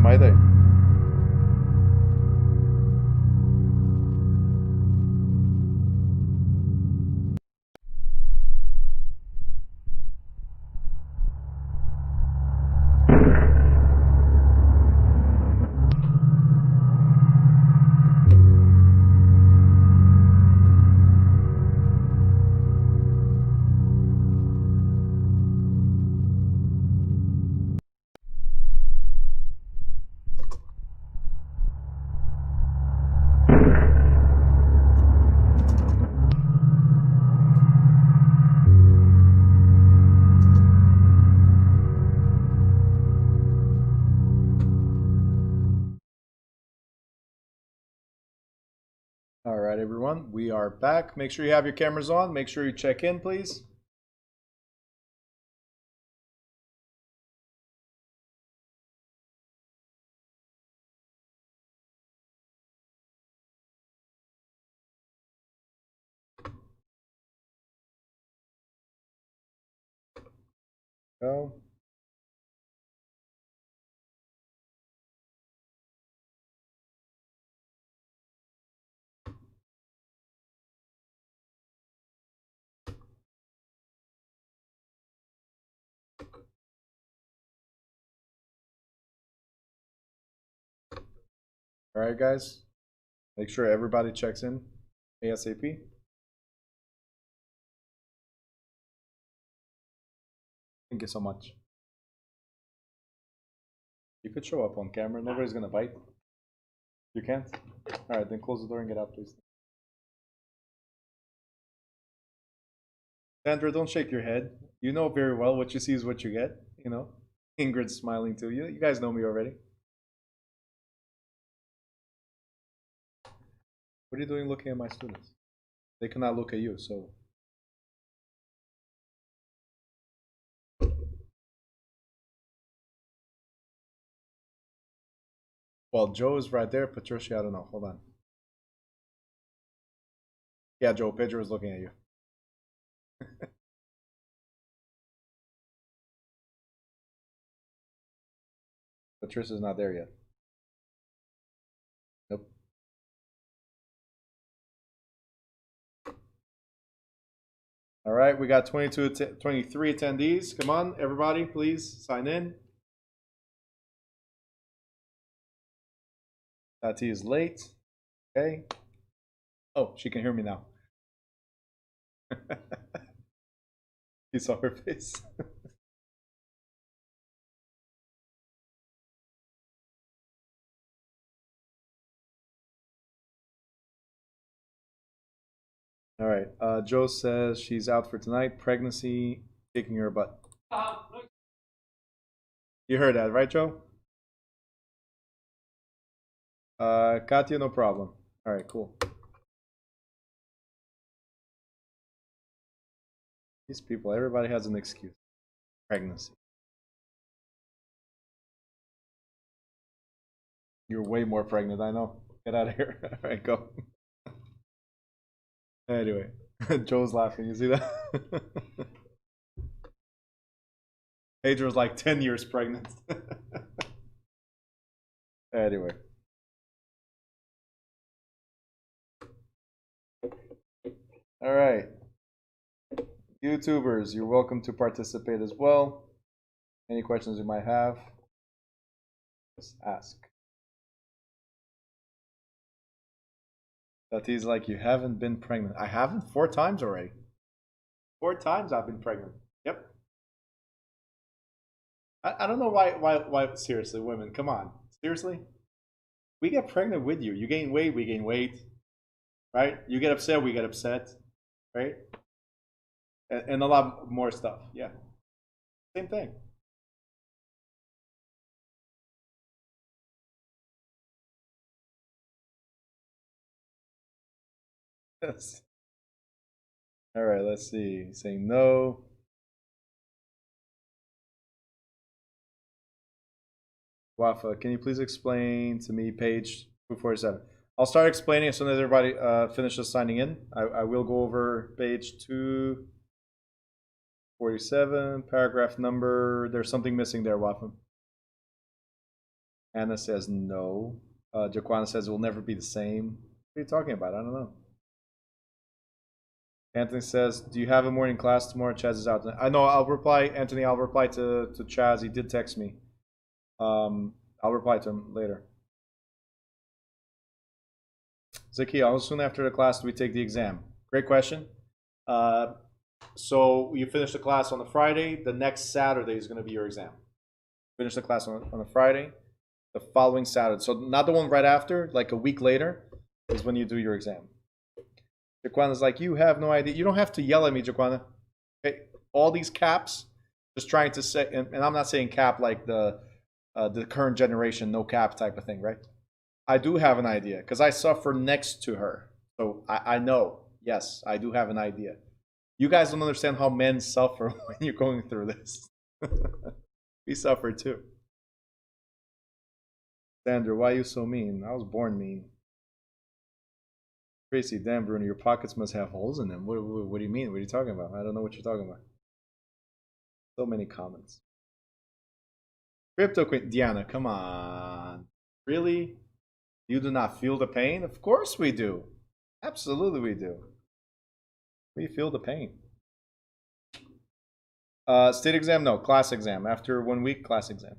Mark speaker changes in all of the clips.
Speaker 1: my day. All right, everyone, we are back. Make sure you have your cameras on. Make sure you check in, please. Go. All right, guys. Make sure everybody checks in ASAP. Thank you so much. You could show up on camera. Nobody's gonna bite. You can't? All right, then close the door and get out, please. Sandra, don't shake your head. You know very well what you see is what you get. You know, Ingrid's smiling too. You guys know me already. What are you doing looking at my students? They cannot look at you, so. Well, Joe is right there. Patricia, I don't know. Hold on. Yeah, Joe, Pedro is looking at you. Patricia's not there yet. Nope. All right, we got 23 attendees. Come on, everybody, please sign in. Tati is late. Okay. Oh, she can hear me now. You saw her face. All right. Joe says she's out for tonight. Pregnancy kicking her butt. You heard that, right, Joe? Katya, no problem. All right, cool. These people, everybody has an excuse. Pregnancy. You're way more pregnant, I know. Get out of here. All right, go. Anyway, Joe's laughing. You see that? Pedro's like 10 years pregnant. Anyway. All right. YouTubers, you're welcome to participate as well. Any questions you might have, just ask. Tati's like, you haven't been pregnant. I haven't? 4 times already. 4 times I've been pregnant. Yep. I don't know why, seriously, women, come on. Seriously? We get pregnant with you. You gain weight, we gain weight. Right? You get upset, we get upset. Right? And a lot more stuff. Yeah. Same thing. Yes. All right, let's see. Saying no. Wafa, can you please explain to me page 247? I'll start explaining as soon as everybody finishes signing in. I will go over page 247, paragraph number. There's something missing there, Wafa. Anna says no. Jaquana says it will never be the same. What are you talking about? I don't know. Anthony says, do you have a morning class tomorrow? Chaz is out. I know. I'll reply, Anthony. I'll reply to Chaz. He did text me. I'll reply to him later. Zaki, how soon after the class do we take the exam? Great question. So you finish the class on the Friday. The next Saturday is going to be your exam. Finish the class on a Friday. The following Saturday. So not the one right after, like a week later, is when you do your exam. Jaquana's like, you have no idea. You don't have to yell at me, Jaquana. Okay? All these caps, just trying to say, and I'm not saying cap like the current generation, no cap type of thing, right? I do have an idea because I suffer next to her. So I know, yes, I do have an idea. You guys don't understand how men suffer when you're going through this. We suffer too. Sandra, why are you so mean? I was born mean. Tracy, damn, Bruno, your pockets must have holes in them. What do you mean? What are you talking about? I don't know what you're talking about. So many comments. Crypto Queen, Diana, come on. Really? You do not feel the pain? Of course we do. Absolutely we do. We feel the pain. State exam? No, class exam. After 1 week, class exam.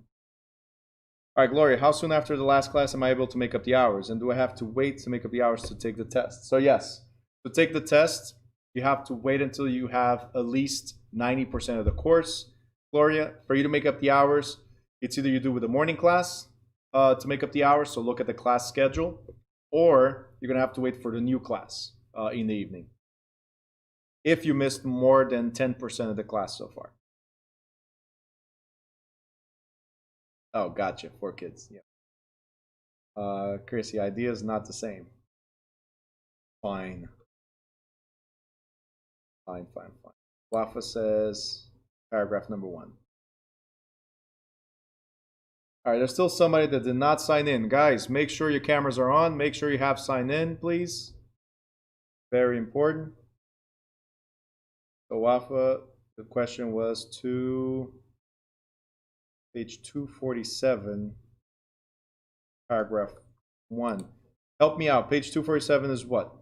Speaker 1: All right, Gloria, how soon after the last class am I able to make up the hours? And do I have to wait to make up the hours to take the test? So yes, to take the test, you have to wait until you have at least 90% of the course. Gloria, for you to make up the hours, it's either you do with the morning class to make up the hours, so look at the class schedule, or you're going to have to wait for the new class in the evening if you missed more than 10% of the class so far. Oh, gotcha. 4 kids. Yeah. Chris, the idea is not the same. Fine. Fine. Wafa says, paragraph number 1. All right, there's still somebody that did not sign in. Guys, make sure your cameras are on. Make sure you have signed in, please. Very important. So Wafa, the question was to page 247, paragraph 1. Help me out. Page 247 is what?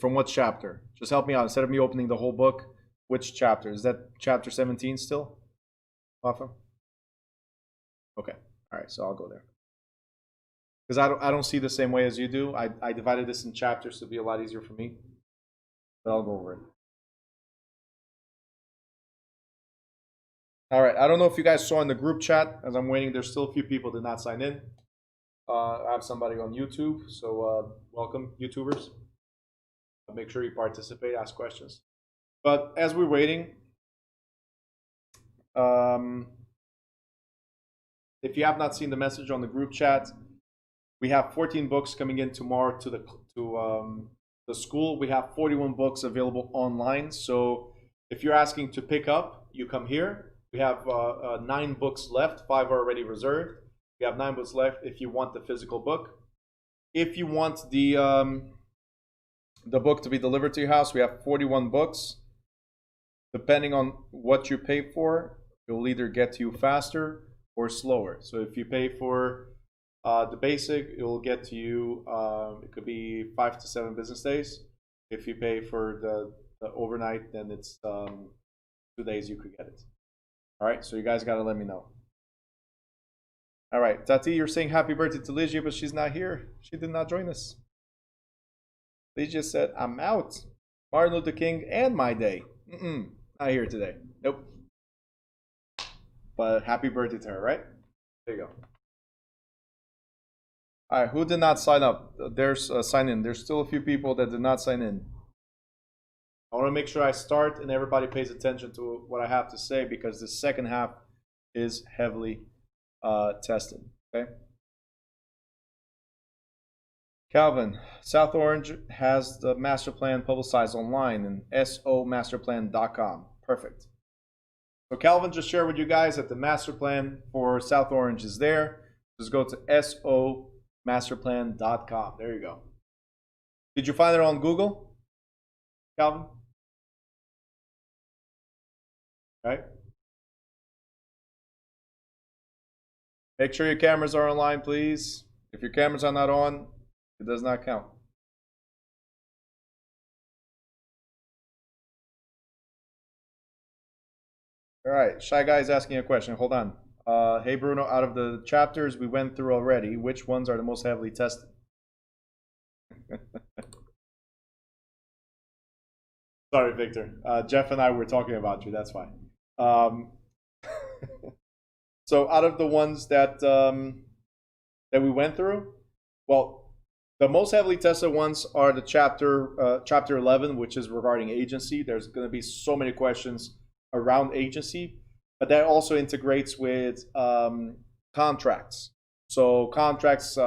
Speaker 1: From what chapter? Just help me out. Instead of me opening the whole book, which chapter? Is that chapter 17 still? Wafa? Okay. All right, so I'll go there. Because I don't see the same way as you do. I divided this in chapters to be a lot easier for me. But I'll go over it. All right. I don't know if you guys saw in the group chat. As I'm waiting, there's still a few people that did not sign in. I have somebody on YouTube, so welcome, YouTubers. Make sure you participate, ask questions. But as we're waiting, if you have not seen the message on the group chat, we have 14 books coming in tomorrow to the school. We have 41 books available online. So if you're asking to pick up, you come here. We have 9 books left. 5 are already reserved. We have 9 books left if you want the physical book. If you want the book to be delivered to your house, we have 41 books. Depending on what you pay for, it will either get to you faster or slower. So if you pay for the basic, it will get to you, it could be 5 to 7 business days. If you pay for the overnight, then it's 2 days you could get it. All right, so you guys got to let me know. All right, Tati, you're saying happy birthday to Ligia, but she's not here. She did not join us. Ligia said, I'm out. Martin Luther King and my day. Not here today. Nope. But happy birthday to her, right? There you go. All right, who did not sign up? There's sign in. There's still a few people that did not sign in. I want to make sure I start and everybody pays attention to what I have to say because the second half is heavily tested. Okay. Calvin, South Orange has the master plan publicized online in somasterplan.com. Perfect. So Calvin just shared with you guys that the master plan for South Orange is there. Just go to somasterplan.com. There you go. Did you find it on Google, Calvin? Right? Make sure your cameras are online, please. If your cameras are not on, it does not count. All right, Shy Guy is asking a question. Hold on. Hey, Bruno, out of the chapters we went through already, which ones are the most heavily tested? Sorry, Victor. Jeff and I were talking about you. That's why. So out of the ones that we went through, well, the most heavily tested ones are the chapter 11, which is regarding agency. There's going to be so many questions around agency, but that also integrates with contracts. So contracts,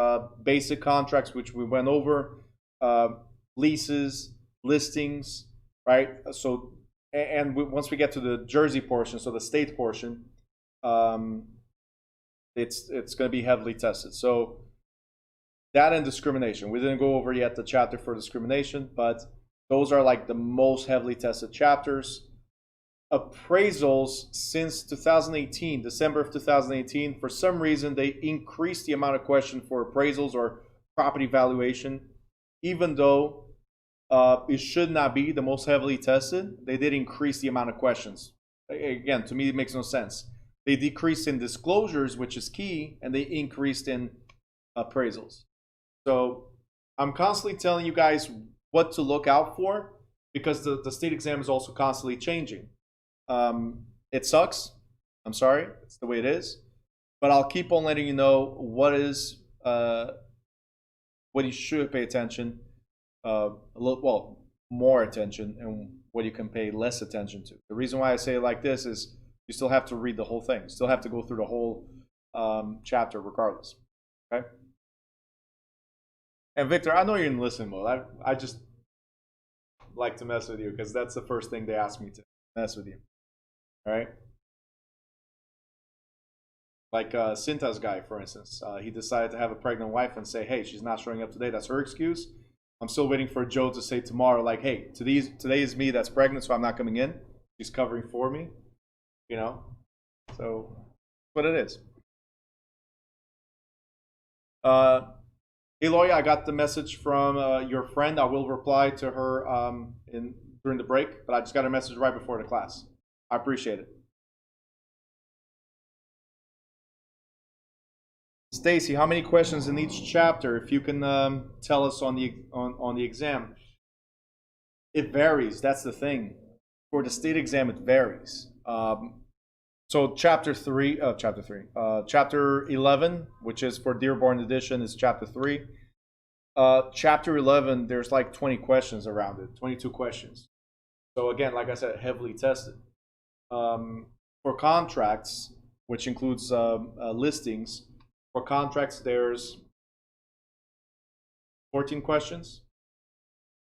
Speaker 1: basic contracts, which we went over, leases, listings, right? So, and once we get to the Jersey portion, so the state portion, it's going to be heavily tested. So that and discrimination. We didn't go over yet the chapter for discrimination, but those are like the most heavily tested chapters. Appraisals since 2018, December of 2018, for some reason they increased the amount of question for appraisals or property valuation, even though it should not be the most heavily tested. They did increase the amount of questions. Again, to me, it makes no sense. They decreased in disclosures, which is key, and they increased in appraisals. So I'm constantly telling you guys what to look out for, because the state exam is also constantly changing. It sucks. I'm sorry. It's the way it is. But I'll keep on letting you know what is what you should pay attention, more attention, and what you can pay less attention to. The reason why I say it like this is you still have to read the whole thing. You still have to go through the whole chapter regardless. Okay? And Victor, I know you're in listen mode. I just like to mess with you because that's the first thing they ask me to mess with you. All right? Like Cinta's guy, for instance. He decided to have a pregnant wife and say, hey, she's not showing up today. That's her excuse. I'm still waiting for Joe to say tomorrow, like, hey, today is me that's pregnant, so I'm not coming in. She's covering for me. You know? So, what it is. Eloy, I got the message from your friend. I will reply to her during the break, but I just got a message right before the class. I appreciate it. Stacy, how many questions in each chapter? If you can tell us on the exam. It varies. That's the thing. For the state exam, it varies. So chapter 11, which is for Dearborn edition, is chapter 3. Chapter 11, there's like 20 questions around it, 22 questions. So again, like I said, heavily tested. For contracts, which includes listings, for contracts, there's 14 questions,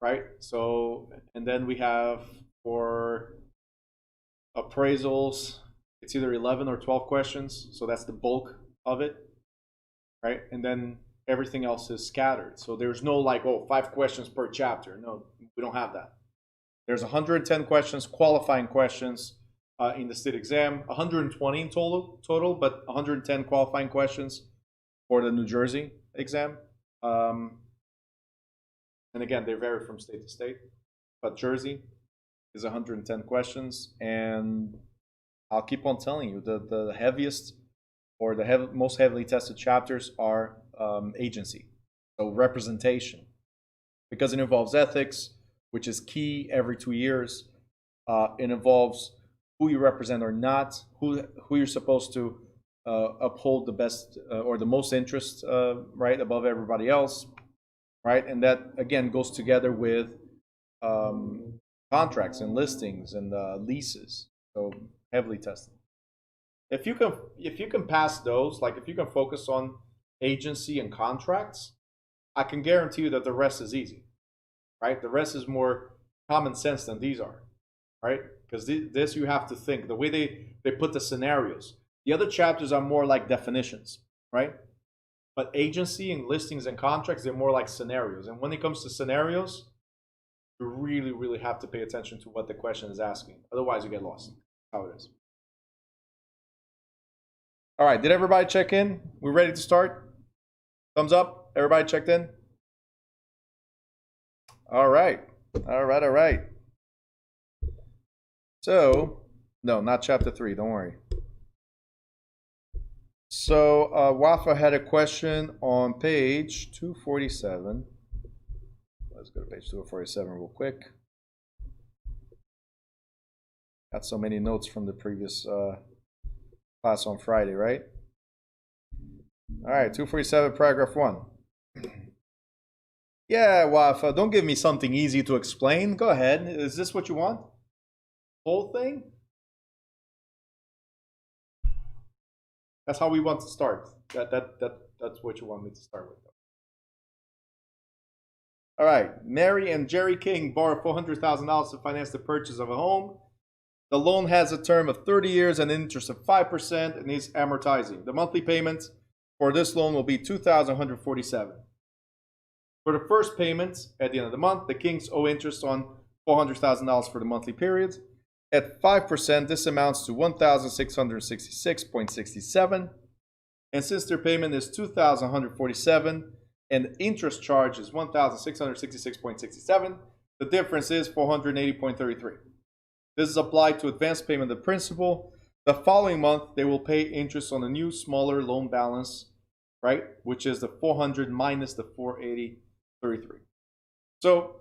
Speaker 1: right? So, and then we have for appraisals, it's either 11 or 12 questions. So that's the bulk of it, right? And then everything else is scattered. So there's no like, 5 questions per chapter. No, we don't have that. There's 110 questions, qualifying questions in the state exam, 120 in total, but 110 qualifying questions for the New Jersey exam. And again, they vary from state to state, but Jersey is 110 questions. And I'll keep on telling you, the heaviest or the most heavily tested chapters are agency, so representation, because it involves ethics, which is key every 2 years. It involves who you represent or not, who you're supposed to uphold the best or the most interest, right, above everybody else, right? And that again goes together with contracts and listings and leases. So heavily tested. If you can pass those, like if you can focus on agency and contracts, I can guarantee you that the rest is easy, right? The rest is more common sense than these are, right? Because this you have to think. The way they put the scenarios. The other chapters are more like definitions, right? But agency and listings and contracts, they're more like scenarios. And when it comes to scenarios, you really, really have to pay attention to what the question is asking. Otherwise, you get lost. That's how it is. All right, did everybody check in? We ready to start? Thumbs up. Everybody checked in? All right. All right, all right. So, no, not chapter 3, don't worry. So, Wafa had a question on page 247. Let's go to page 247 real quick. Got so many notes from the previous class on Friday, right? All right, 247, paragraph 1. Yeah, Wafa, don't give me something easy to explain. Go ahead. Is this what you want? Whole thing? That's how we want to start. That's what you want me to start with. All right. Mary and Jerry King borrowed $400,000 to finance the purchase of a home. The loan has a term of 30 years and an interest of 5% and is amortizing. The monthly payments for this loan will be $2,147. For the first payment at the end of the month, the Kings owe interest on $400,000 for the monthly period. At 5%, this amounts to $1,666.67. And since their payment is $2,147 and the interest charge is $1,666.67, the difference is $480.33. This is applied to advance payment of principal. The following month, they will pay interest on the new, smaller loan balance, right? Which is the 400 minus the 480.33. So,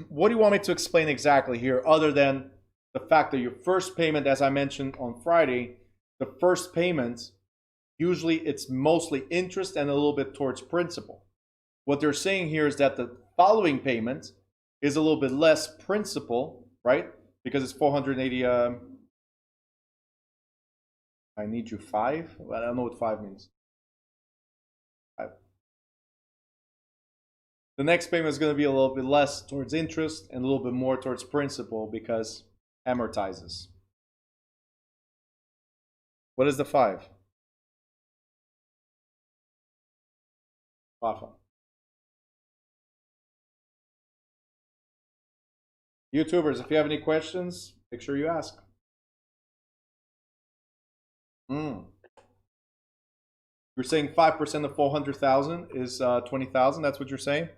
Speaker 1: what do you want me to explain exactly here, other than the fact that your first payment, as I mentioned on Friday, the first payment, usually it's mostly interest and a little bit towards principal. What they're saying here is that the following payment is a little bit less principal, right? Because it's 480. I need you 5. Well, I don't know what 5 means. 5. The next payment is going to be a little bit less towards interest and a little bit more towards principal because amortizes. What is the 5? Wafa. YouTubers, if you have any questions, make sure you ask. You're saying 5% of 400,000 is 20,000. That's what you're saying?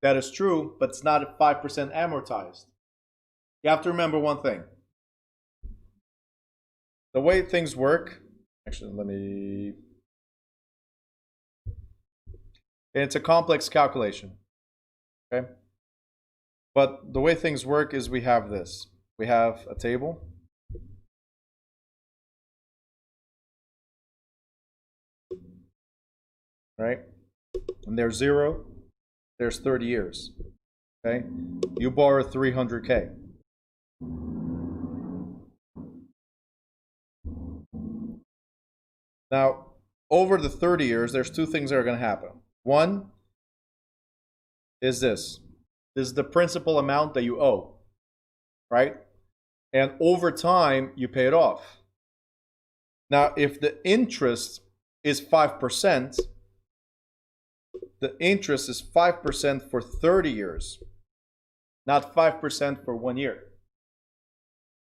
Speaker 1: That is true, but it's not at 5% amortized. You have to remember one thing. The way things work, actually, it's a complex calculation, okay? But the way things work is we have this. We have a table. Right? And there's 0, there's 30 years. Okay? You borrow 300K. Now, over the 30 years, there's 2 things that are going to happen. One is this. This is the principal amount that you owe, right? And over time, you pay it off. Now, if the interest is 5%, the interest is 5% for 30 years, not 5% for 1 year.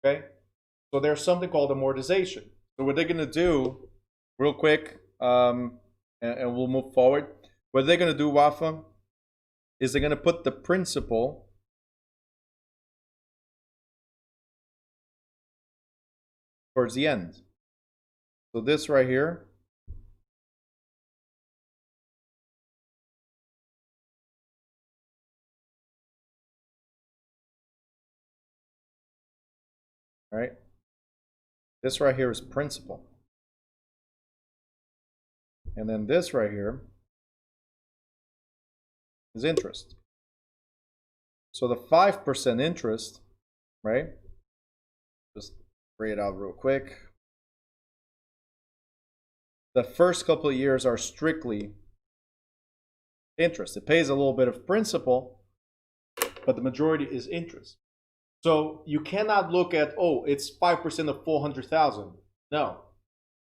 Speaker 1: Okay? So there's something called amortization. So what they're going to do, real quick, and we'll move forward. What they're going to do, Wafa, is they're going to put the principal towards the end. So this right here right? This right here is principal. And then this right here is interest. So the 5% interest, right? Just read it out real quick. The first couple of years are strictly interest. It pays a little bit of principal, but the majority is interest. So you cannot look at, oh, it's 5% of 400,000. No.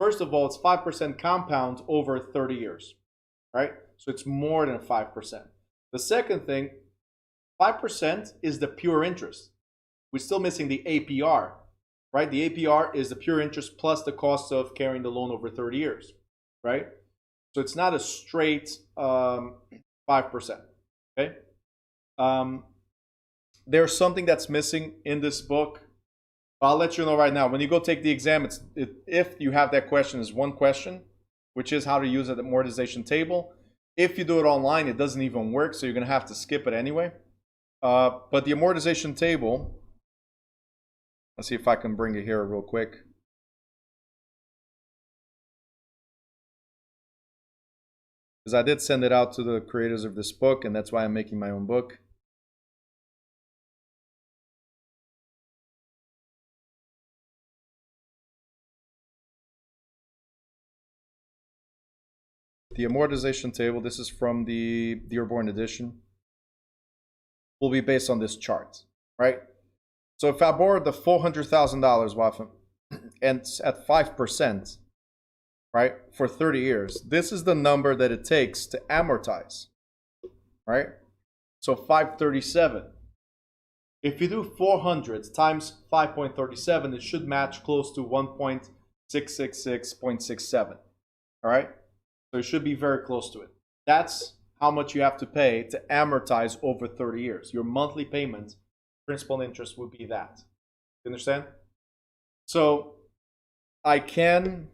Speaker 1: First of all, it's 5% compound over 30 years, right? So it's more than 5%. The second thing, 5% is the pure interest. We're still missing the APR, right? The APR is the pure interest plus the cost of carrying the loan over 30 years, right? So it's not a straight 5%, okay? There's something that's missing in this book. I'll let you know right now. When you go take the exam, if you have that question, is one question, which is how to use an amortization table. If you do it online, it doesn't even work, so you're going to have to skip it anyway. But the amortization table, let's see if I can bring it here real quick. Because I did send it out to the creators of this book, and that's why I'm making my own book. The amortization table, this is from the Dearborn edition, will be based on this chart, right? So if I borrowed the $400,000, Wafa, and at 5%, right, for 30 years, this is the number that it takes to amortize, right? So 537. If you do 400 times 5.37, it should match close to 1.666.67, all right? So it should be very close to it. That's how much you have to pay to amortize over 30 years. Your monthly payment, principal and interest, would be that. You understand? So I can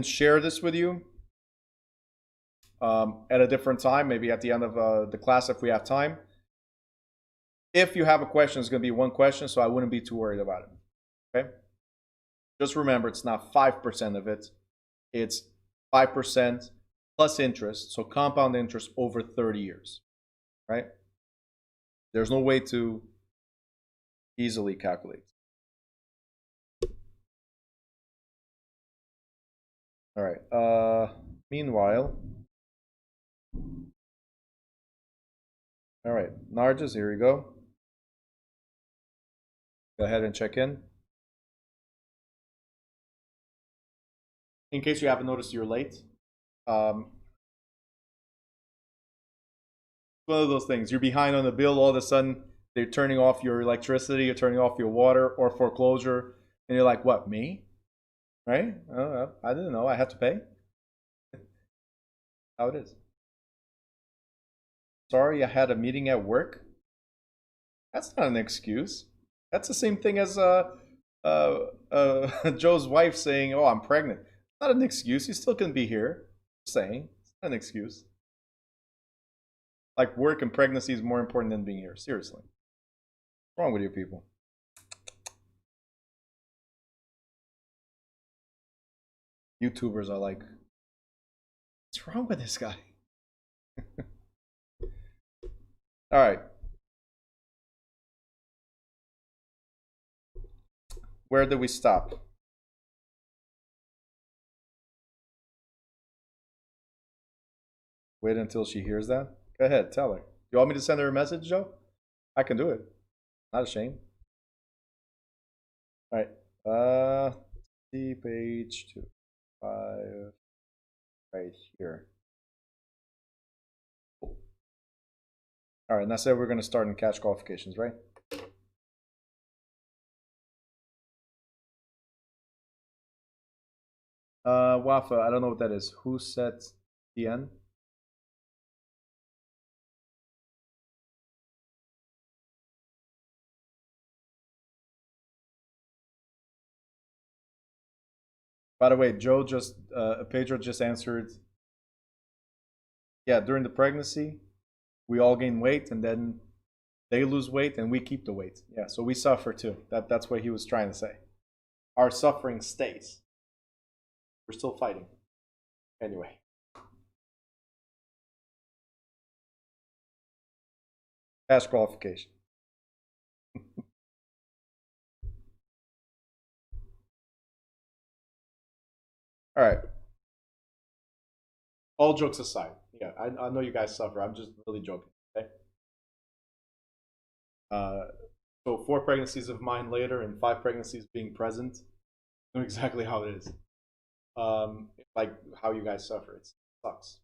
Speaker 1: share this with you at a different time, maybe at the end of the class if we have time. If you have a question, it's going to be one question, so I wouldn't be too worried about it. Okay? Just remember, it's not 5% of it. It's 5% plus interest, so compound interest over 30 years, right? There's no way to easily calculate. All right. Meanwhile, all right, Narges, here we go. Go ahead and check in. In case you haven't noticed, you're late. One of those things. You're behind on the bill. All of a sudden, they're turning off your electricity. You're turning off your water or foreclosure, and you're like, "What? Me? Right? I didn't know I had to pay." How it is. Sorry, I had a meeting at work. That's not an excuse. That's the same thing as Joe's wife saying, "Oh, I'm pregnant." Not an excuse. You still can be here. Saying it's not an excuse. Like work and pregnancy is more important than being here. Seriously, what's wrong with you people? YouTubers are like, what's wrong with this guy? All right. Where did we stop? Wait until she hears that? Go ahead, tell her. You want me to send her a message, Joe? I can do it. Not ashamed. All right. See page 2, 5, right here. Cool. All right, and I said we're going to start in cash qualifications, right? Wafa, I don't know what that is. Who sets the end? By the way, Joe just, Pedro just answered. Yeah, during the pregnancy, we all gain weight, and then they lose weight, and we keep the weight. Yeah, so we suffer too. That's what he was trying to say. Our suffering stays. We're still fighting. Anyway. Cash qualification. All right. All jokes aside, yeah, I know you guys suffer. I'm just really joking. Okay. So 4 pregnancies of mine later and 5 pregnancies being present, I know exactly how it is. Like how you guys suffer. It sucks.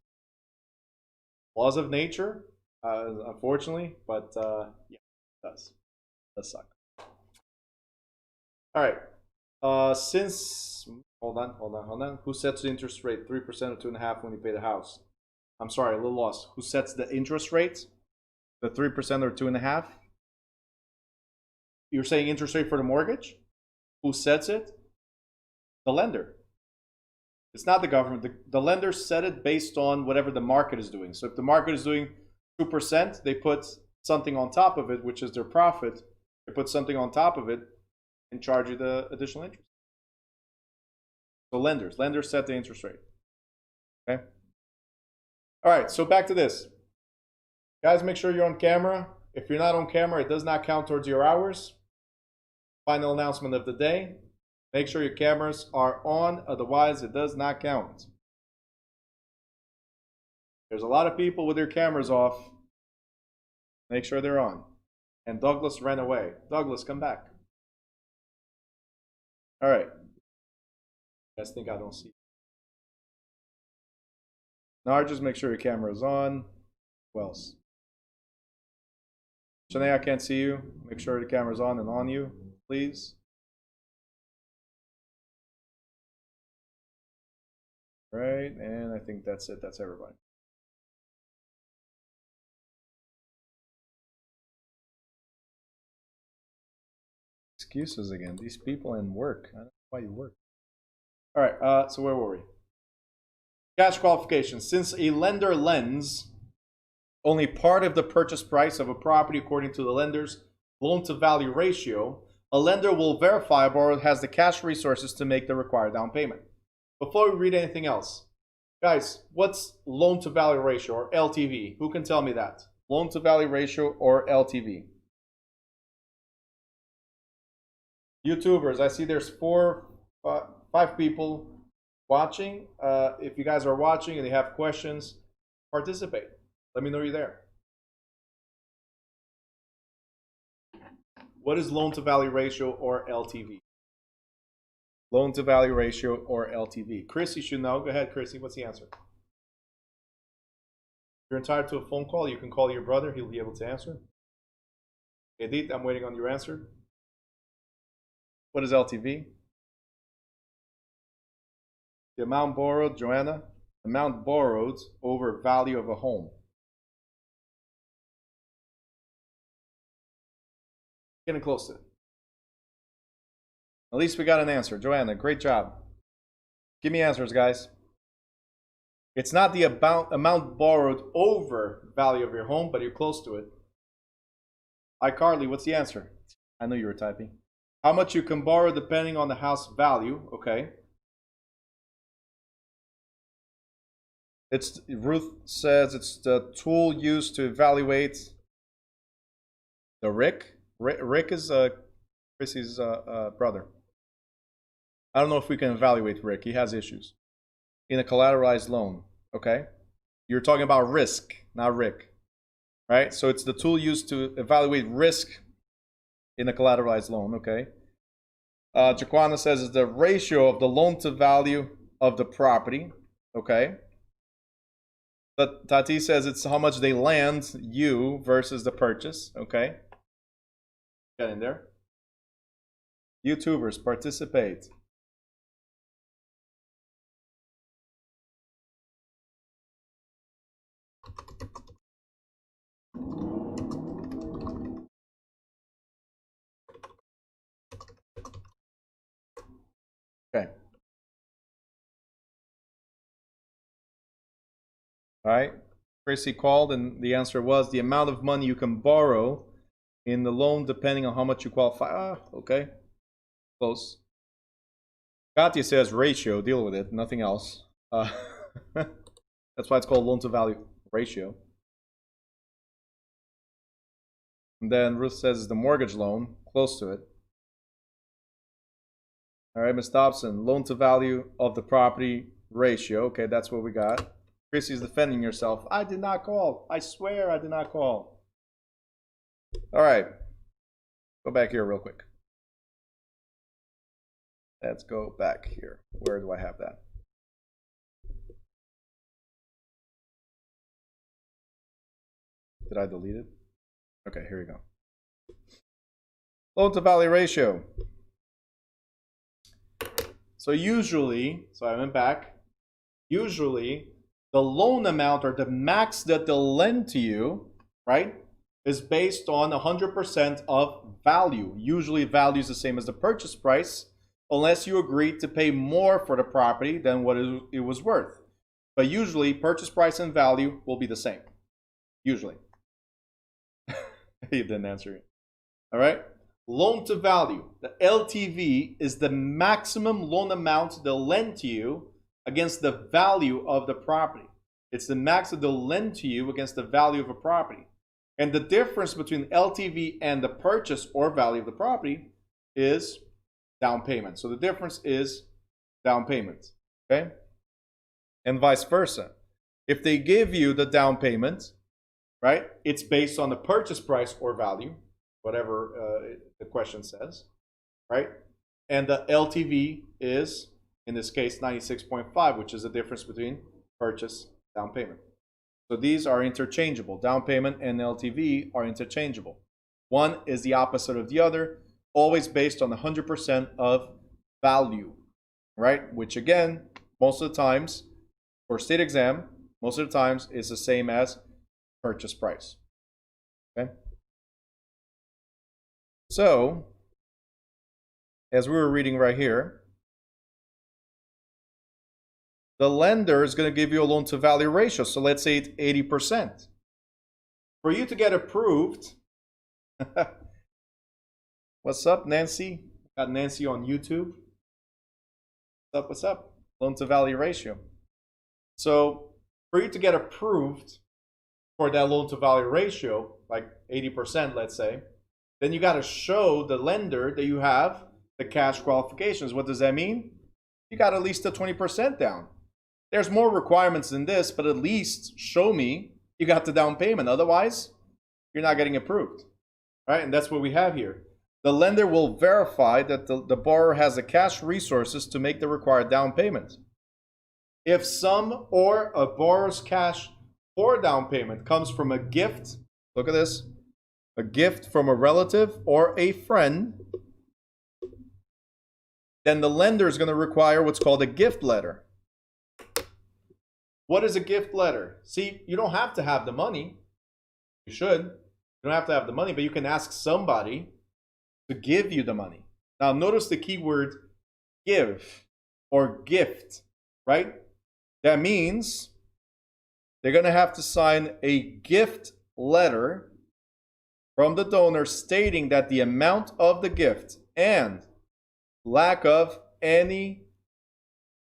Speaker 1: Laws of nature, unfortunately, but yeah, it does suck. All right. Since hold on. Who sets the interest rate? 3% or 2.5% when you pay the house? I'm sorry, a little lost. Who sets the interest rate? The 3% or 2.5%? You're saying interest rate for the mortgage? Who sets it? The lender. It's not the government. The lender set it based on whatever the market is doing. So if the market is doing 2%, they put something on top of it, which is their profit. They put something on top of it and charge you the additional interest. So lenders set the interest rate. Okay. All right. So back to this, guys. Make sure you're on camera. If you're not on camera, it does not count towards your hours. Final announcement of the day. Make sure your cameras are on, otherwise it does not count. There's a lot of people with their cameras off. Make sure they're on. And Douglas ran away. Douglas, come back. All right. You guys think I don't see? Now just make sure your camera is on. Who else? Shanae, I can't see you. Make sure the camera's on and on you, please. All right, and I think that's it. That's everybody. Excuses again. These people in work. I don't know why you work. All right, so where were we? Cash qualification. Since a lender lends only part of the purchase price of a property according to the lender's loan-to-value ratio, a lender will verify a borrower has the cash resources to make the required down payment. Before we read anything else, guys, what's loan-to-value ratio or LTV? Who can tell me that? Loan-to-value ratio or LTV? YouTubers, I see there's 5 people watching. If you guys are watching and you have questions, participate. Let me know you're there. What is loan-to-value ratio or LTV? Loan-to-value ratio or LTV? Chris, you should know. Go ahead, Chrissy. What's the answer? If you're entitled to a phone call, you can call your brother. He'll be able to answer. Edith, I'm waiting on your answer. What is LTV? The amount borrowed, Joanna, amount borrowed over value of a home. Getting close to it. At least we got an answer. Joanna, great job. Give me answers, guys. It's not the amount borrowed over value of your home, but you're close to it. Hi, Carly, what's the answer? I know you were typing. How much you can borrow depending on the house value. Okay. Ruth says it's the tool used to evaluate the RIC. Rick is Chrissy's brother. I don't know if we can evaluate Rick. He has issues. In a collateralized loan. Okay. You're talking about risk, not Rick. Right? So it's the tool used to evaluate risk in a collateralized loan. Okay. Jaquana says it's the ratio of the loan to value of the property. Okay. But Tati says it's how much they lend you versus the purchase. Okay. Get in there. YouTubers, participate. Okay. All right. Chrissy called, and the answer was the amount of money you can borrow in the loan depending on how much you qualify. Okay. Close. Katya says ratio. Deal with it. Nothing else. That's why it's called loan to value ratio. And then Ruth says it's the mortgage loan. Close to it. All right, Ms. Dobson, loan to value of the property ratio. Okay, that's what we got. Chrissy's defending yourself. I did not call. I swear I did not call. All right. Go back here real quick. Let's go back here. Where do I have that? Did I delete it? Okay, here we go. Loan to value ratio. So usually, so I went back, usually the loan amount or the max that they'll lend to you, right, is based on 100% of value. Usually value is the same as the purchase price, unless you agree to pay more for the property than what it was worth. But usually purchase price and value will be the same. Usually. He didn't answer it. All right. Loan to value. The LTV is the maximum loan amount they'll lend to you against the value of the property. It's the max that they'll lend to you against the value of a property. And the difference between LTV and the purchase or value of the property is down payment. So the difference is down payment. Okay? And vice versa. If they give you the down payment, right, it's based on the purchase price or value, whatever the question says, right? And the LTV is, in this case, 96.5, which is the difference between purchase and down payment. So these are interchangeable. Down payment and LTV are interchangeable. One is the opposite of the other, always based on 100% of value, right? Which again, most of the times, for state exam, most of the times is the same as purchase price. Okay? So, as we were reading right here, the lender is going to give you a loan to value ratio. So let's say it's 80%. For you to get approved, what's up, Nancy? Got Nancy on YouTube. What's up? What's up? Loan to value ratio. So for you to get approved for that loan to value ratio, like 80%, let's say, then you got to show the lender that you have the cash qualifications. What does that mean? You got at least a 20% down. There's more requirements than this, but at least show me you got the down payment. Otherwise, you're not getting approved, right? And that's what we have here. The lender will verify that the borrower has the cash resources to make the required down payment. If some or a borrower's cash for down payment comes from a gift, look at this, a gift from a relative or a friend, then the lender is going to require what's called a gift letter. What is a gift letter? See, you don't have to have the money. You should. You don't have to have the money, but you can ask somebody to give you the money. Now, notice the key word give or gift, right? That means they're going to have to sign a gift letter from the donor stating that the amount of the gift and lack of any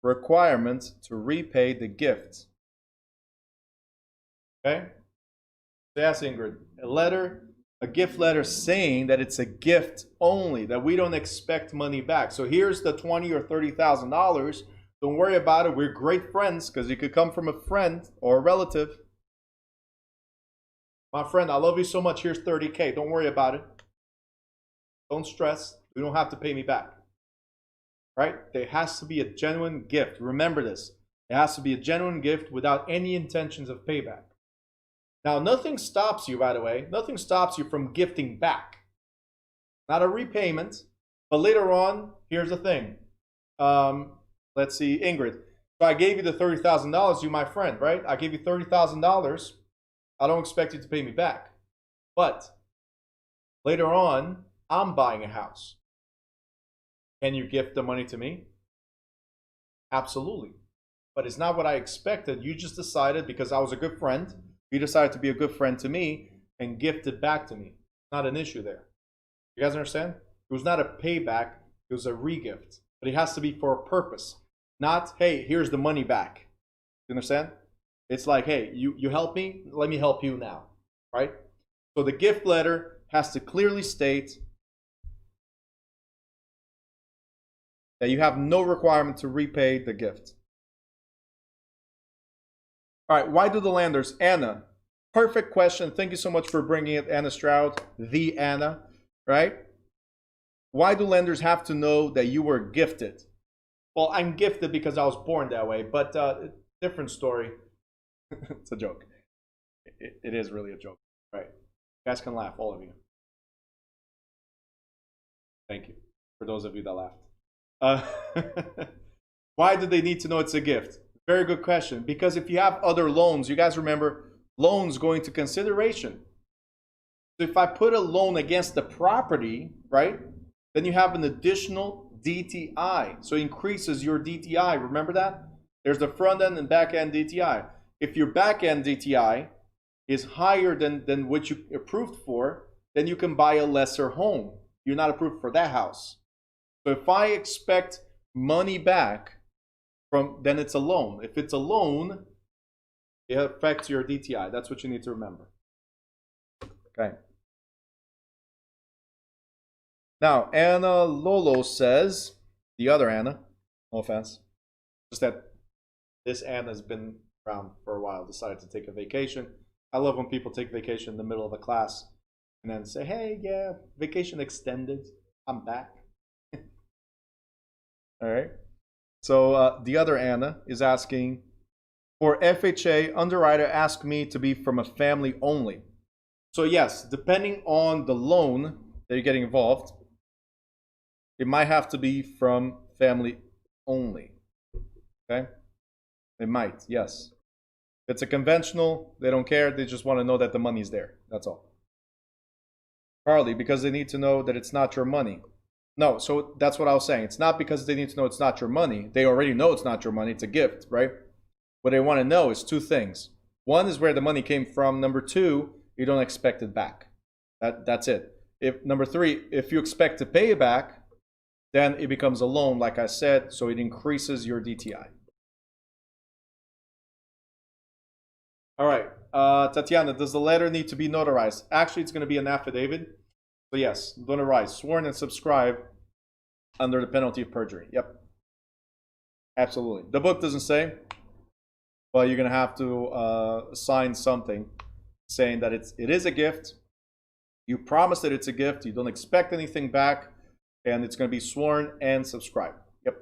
Speaker 1: requirement to repay the gift. Okay? So yes, Ingrid, a gift letter saying that it's a gift only, that we don't expect money back. So here's the $20,000 or $30,000. Don't worry about it. We're great friends, because it could come from a friend or a relative. My friend, I love you so much. Here's $30K. Don't worry about it. Don't stress. You don't have to pay me back. Right? There has to be a genuine gift. Remember this. It has to be a genuine gift without any intentions of payback. Now, nothing stops you, by the way, nothing stops you from gifting back. Not a repayment, but later on, here's the thing. Let's see, Ingrid. So I gave you the $30,000, you my friend, right? I gave you $30,000. I don't expect you to pay me back. But later on, I'm buying a house. Can you gift the money to me? Absolutely. But it's not what I expected. You just decided, because I was a good friend, you decided to be a good friend to me and gift it back to me. Not an issue there. You guys understand? It was not a payback. It was a regift. But it has to be for a purpose. Not, hey, here's the money back. You understand? It's like, hey, you help me, let me help you now. Right? So the gift letter has to clearly state that you have no requirement to repay the gift. All right, why do the lenders? Anna, perfect question. Thank you so much for bringing it, Anna Stroud, the Anna, right? Why do lenders have to know that you were gifted? Well, I'm gifted because I was born that way, but different story. It's a joke. It is really a joke, right? You guys can laugh, all of you. Thank you for those of you that laughed. Why do they need to know it's a gift? Very good question. Because if you have other loans, you guys remember loans go into consideration. So if I put a loan against the property, right, then you have an additional DTI. So it increases your DTI. Remember that? There's the front end and back end DTI. If your back end DTI is higher than what you approved for, then you can buy a lesser home. You're not approved for that house. So if I expect money back then it's a loan. If it's a loan, it affects your DTI. That's what you need to remember. Okay. Now, Anna Lolo says, the other Anna, no offense, just that this Anna has been around for a while, decided to take a vacation. I love when people take vacation in the middle of a class and then say, hey, yeah, vacation extended, I'm back. All right. So the other Anna is asking, for FHA, underwriter asked me to be from a family only. So yes, depending on the loan that you're getting involved, it might have to be from family only. Okay? It might, yes. If it's a conventional, they don't care. They just want to know that the money's there. That's all. Partly because they need to know that it's not your money. No, so that's what I was saying. It's not because they need to know it's not your money. They already know it's not your money. It's a gift, right? What they want to know is two things. One is where the money came from. Number two, you don't expect it back. That's it. Number three, if you expect to pay it back, then it becomes a loan, like I said, so it increases your DTI. All right, Tatiana, does the letter need to be notarized? Actually, it's going to be an affidavit. So yes, notarized, sworn and subscribed under the penalty of perjury. Yep, absolutely. The book doesn't say, but you're going to have to sign something saying that it is a gift. You promise that it's a gift. You don't expect anything back. And it's going to be sworn and subscribed. Yep.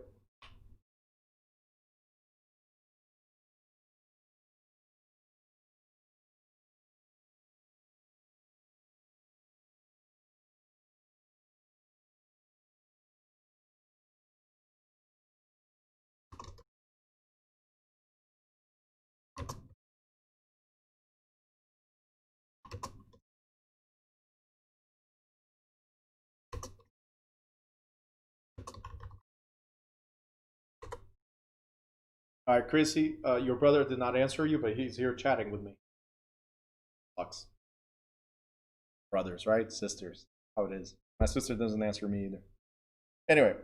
Speaker 1: All right, Chrissy, your brother did not answer you, but he's here chatting with me. Sucks. Brothers, right? Sisters. How it is. My sister doesn't answer me either. Anyway.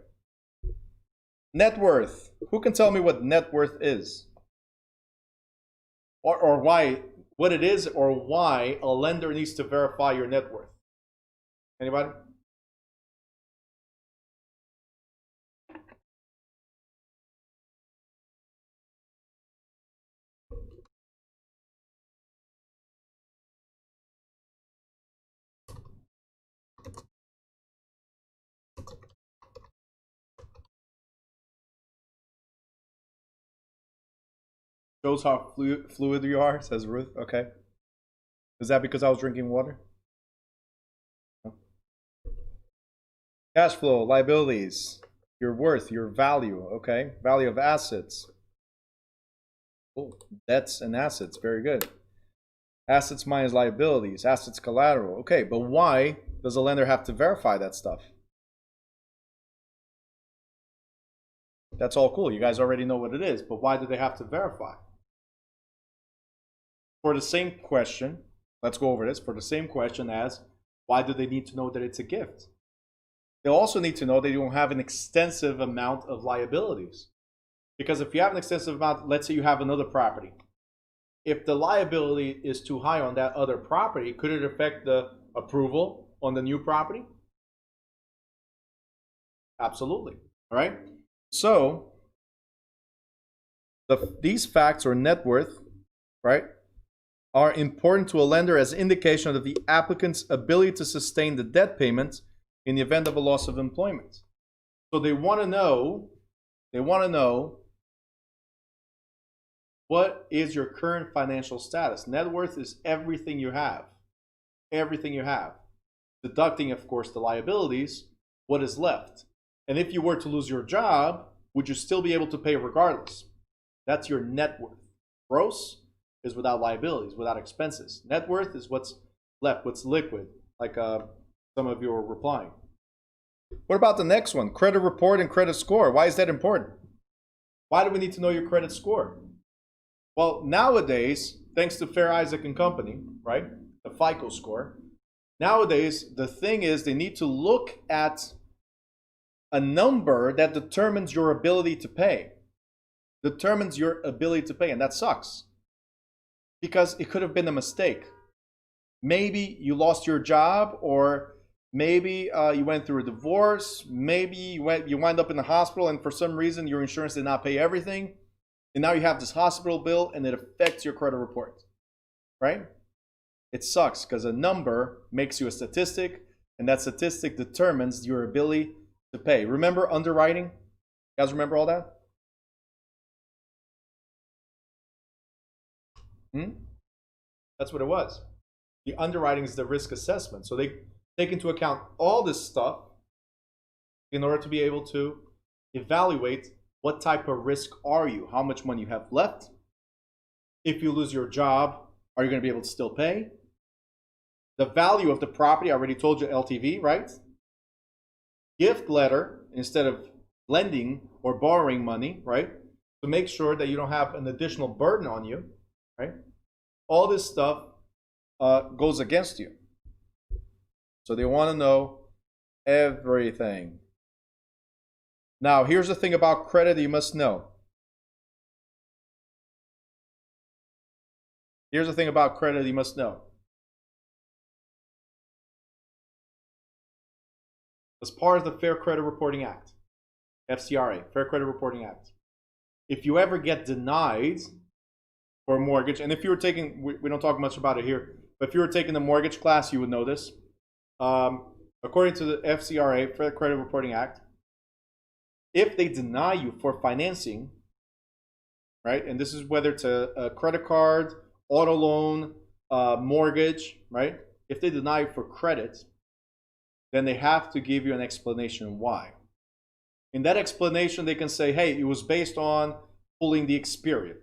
Speaker 1: Net worth. Who can tell me what net worth is? Or why, what it is, or why a lender needs to verify your net worth? Anybody? Shows how fluid you are, says Ruth. Okay. Is that because I was drinking water? No. Cash flow, liabilities, your worth, your value. Okay. Value of assets. Oh, debts and assets. Very good. Assets minus liabilities. Assets collateral. Okay, but why does a lender have to verify that stuff? That's all cool. You guys already know what it is, but why do they have to verify? For the same question, let's go over this, for the same question as, why do they need to know that it's a gift? They also need to know that you don't have an extensive amount of liabilities. Because if you have an extensive amount, let's say you have another property. If the liability is too high on that other property, could it affect the approval on the new property? Absolutely. All right. So these facts or net worth, right, are important to a lender as indication of the applicant's ability to sustain the debt payment in the event of a loss of employment. So they want to know what is your current financial status. Net worth is everything you have. Everything you have. Deducting, of course, the liabilities, what is left. And if you were to lose your job, would you still be able to pay regardless? That's your net worth. Gross is without liabilities, without expenses. Net worth is what's left, what's liquid, like some of you are replying. What about the next one? Credit report and credit score. Why is that important? Why do we need to know your credit score? Well, nowadays, thanks to Fair Isaac and Company, right? The FICO score. Nowadays, the thing is they need to look at a number that determines your ability to pay. Determines your ability to pay, and that sucks. Because it could have been a mistake. Maybe you lost your job, or maybe you went through a divorce. Maybe you wind up in the hospital, and for some reason your insurance did not pay everything. And now you have this hospital bill, and it affects your credit report, right? It sucks because a number makes you a statistic, and that statistic determines your ability to pay. Remember underwriting? You guys remember all that? That's what it was. The underwriting is the risk assessment. So they take into account all this stuff in order to be able to evaluate what type of risk are you, how much money you have left. If you lose your job, are you going to be able to still pay? The value of the property, I already told you LTV, right? Gift letter instead of lending or borrowing money, right? To make sure that you don't have an additional burden on you, right? All this stuff goes against you. So they want to know everything. Now, here's the thing about credit that you must know. Here's the thing about credit that you must know. As part of the Fair Credit Reporting Act, FCRA, Fair Credit Reporting Act, if you ever get denied for a mortgage, and if you were taking, we don't talk much about it here, but if you were taking the mortgage class, you would know this. According to the FCRA, Fair Credit Reporting Act, if they deny you for financing, right, and this is whether it's a credit card, auto loan, mortgage, right, if they deny you for credit, then they have to give you an explanation why. In that explanation, they can say, hey, it was based on pulling the Experian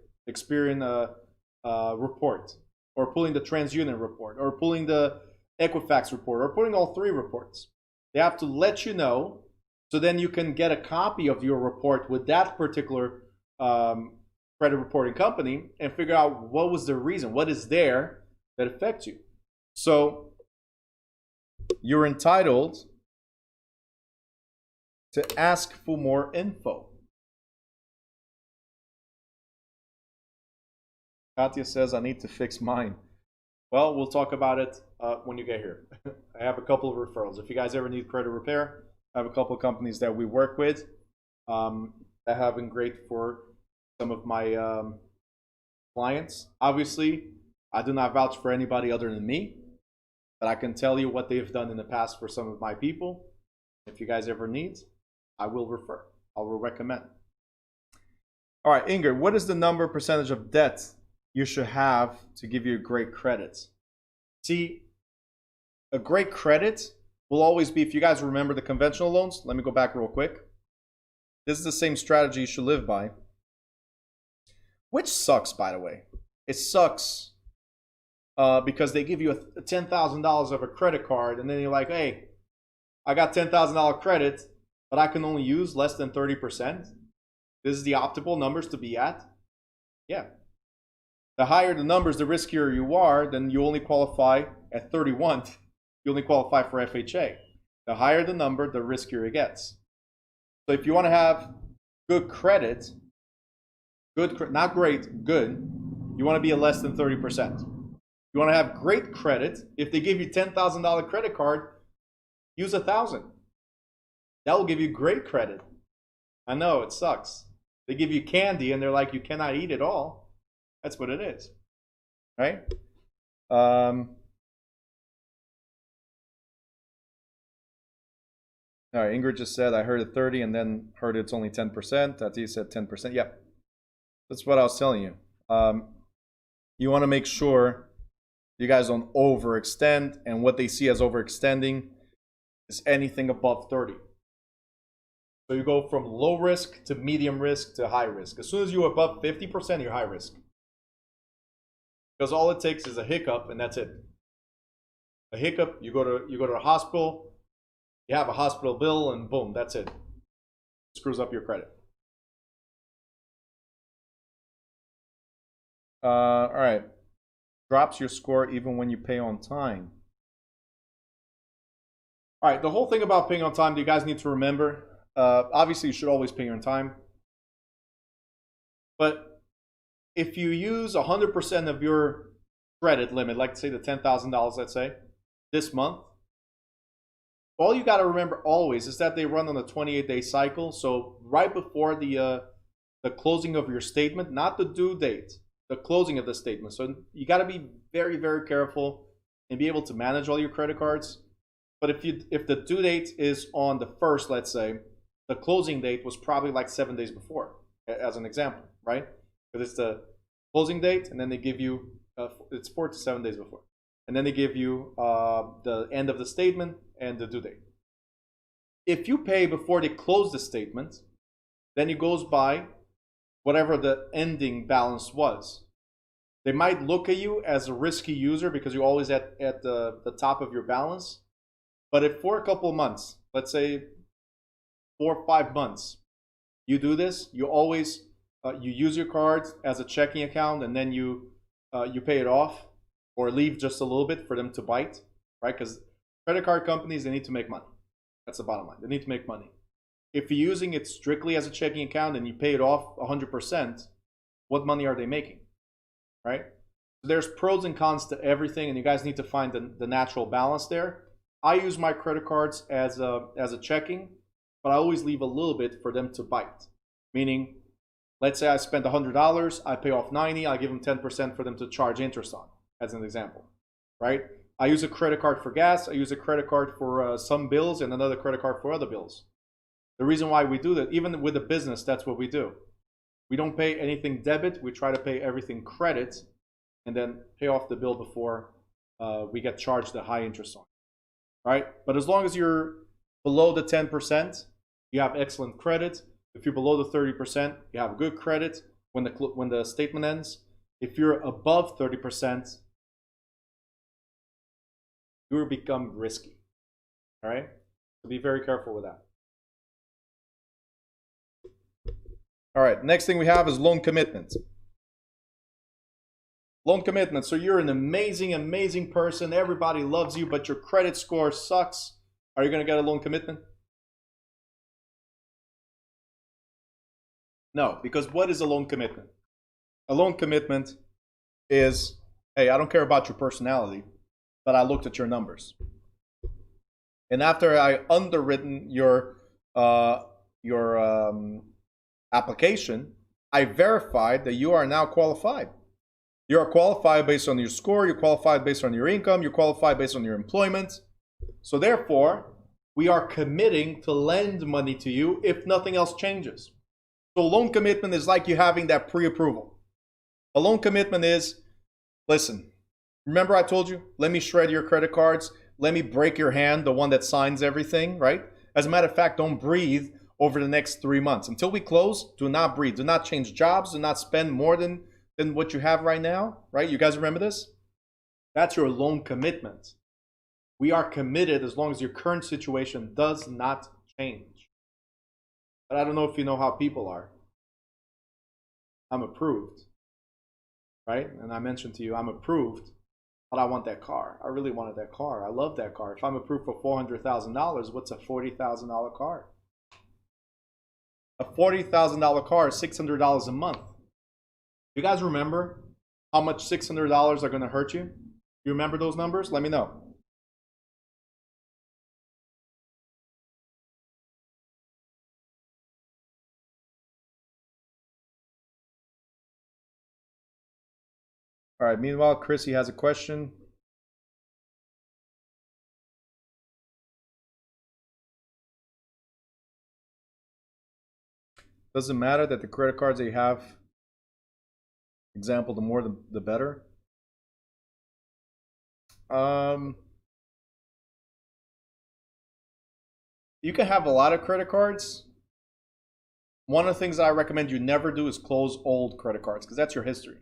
Speaker 1: report, or pulling the TransUnion report, or pulling the Equifax report, or pulling all three reports. They have to let you know, so then you can get a copy of your report with that particular credit reporting company and figure out what was the reason, what is there that affects you. So you're entitled to ask for more info. Katya says, I need to fix mine. Well, we'll talk about it when you get here. I have a couple of referrals. If you guys ever need credit repair, I have a couple of companies that we work with that have been great for some of my clients. Obviously, I do not vouch for anybody other than me, but I can tell you what they've done in the past for some of my people. If you guys ever need, I will refer. I will recommend. All right, Ingrid, what is the percentage of debt you should have to give you a great credit? See, a great credit will always be, if you guys remember the conventional loans, let me go back real quick. This is the same strategy you should live by. Which sucks, by the way. It sucks because they give you a $10,000 of a credit card, and then you're like, hey, I got $10,000 credit, but I can only use less than 30%. This is the optimal numbers to be at. Yeah. The higher the numbers, the riskier you are, then you only qualify at 31. You only qualify for FHA. The higher the number, the riskier it gets. So if you want to have good credit, not great, good, you want to be at less than 30%. You want to have great credit, if they give you $10,000 credit card, use 1,000. That will give you great credit. I know, it sucks. They give you candy and they're like, you cannot eat it all. That's what it is, right? All right, Ingrid just said, I heard it 30 and then heard it's only 10%. Tati said 10%. Yeah, that's what I was telling you. You want to make sure you guys don't overextend, and what they see as overextending is anything above 30. So you go from low risk to medium risk to high risk. As soon as you're above 50%, you're high risk. Because all it takes is a hiccup, and that's it. A hiccup, you go to the hospital, you have a hospital bill, and boom, that's it. It screws up your credit. All right. Drops your score even when you pay on time. All right, the whole thing about paying on time, you guys need to remember, obviously you should always pay on time. But if you use 100% of your credit limit, like say the $10,000, let's say, this month, all you got to remember always is that they run on a 28-day cycle. So right before the closing of your statement, not the due date, the closing of the statement. So you got to be very, very careful and be able to manage all your credit cards. But if the due date is on the 1st, let's say, the closing date was probably like 7 days before, as an example, right? Because it's the closing date, and then they give you, it's 4 to 7 days before. And then they give you the end of the statement and the due date. If you pay before they close the statement, then it goes by whatever the ending balance was. They might look at you as a risky user because you're always at the top of your balance. But if for a couple of months, let's say 4 or 5 months, you do this, you always you use your cards as a checking account, and then you pay it off or leave just a little bit for them to bite, right? Because credit card companies, they need to make money. That's the bottom line. They need to make money. If you're using it strictly as a checking account and you pay it off 100%, what money are they making, right? So there's pros and cons to everything, and you guys need to find the natural balance there. I use my credit cards as a checking, but I always leave a little bit for them to bite. Meaning, let's say I spend $100, I pay off 90, I give them 10% for them to charge interest on, as an example, right? I use a credit card for gas, I use a credit card for some bills, and another credit card for other bills. The reason why we do that, even with a business, that's what we do. We don't pay anything debit, we try to pay everything credit, and then pay off the bill before we get charged the high interest on. Right? But as long as you're below the 10%, you have excellent credit. If you're below the 30%, you have good credit when the statement ends. If you're above 30%, you will become risky. All right? So be very careful with that. All right, next thing we have is loan commitment. Loan commitment. So you're an amazing, amazing person. Everybody loves you, but your credit score sucks. Are you going to get a loan commitment? No, because what is a loan commitment? A loan commitment is, hey, I don't care about your personality, but I looked at your numbers. And after I underwritten your application, I verified that you are now qualified. You are qualified based on your score, you're qualified based on your income, you're qualified based on your employment. So therefore, we are committing to lend money to you if nothing else changes. So loan commitment is like you having that pre-approval. A loan commitment is, listen, remember I told you, let me shred your credit cards, let me break your hand, the one that signs everything, right? As a matter of fact, don't breathe over the next 3 months. Until we close, do not breathe. Do not change jobs, do not spend more than what you have right now, right? You guys remember this? That's your loan commitment. We are committed as long as your current situation does not change. But I don't know if you know how people are. I'm approved, right? And I mentioned to you, I'm approved, but I want that car. I really wanted that car. I love that car. If I'm approved for $400,000, what's a $40,000 car? A $40,000 car is $600 a month. You guys remember how much $600 are going to hurt you? You remember those numbers? Let me know. All right, meanwhile, Chrissy has a question. Does it matter that the credit cards that you have, example, the more the better? You can have a lot of credit cards, one of the things that I recommend you never do is close old credit cards, because that's your history.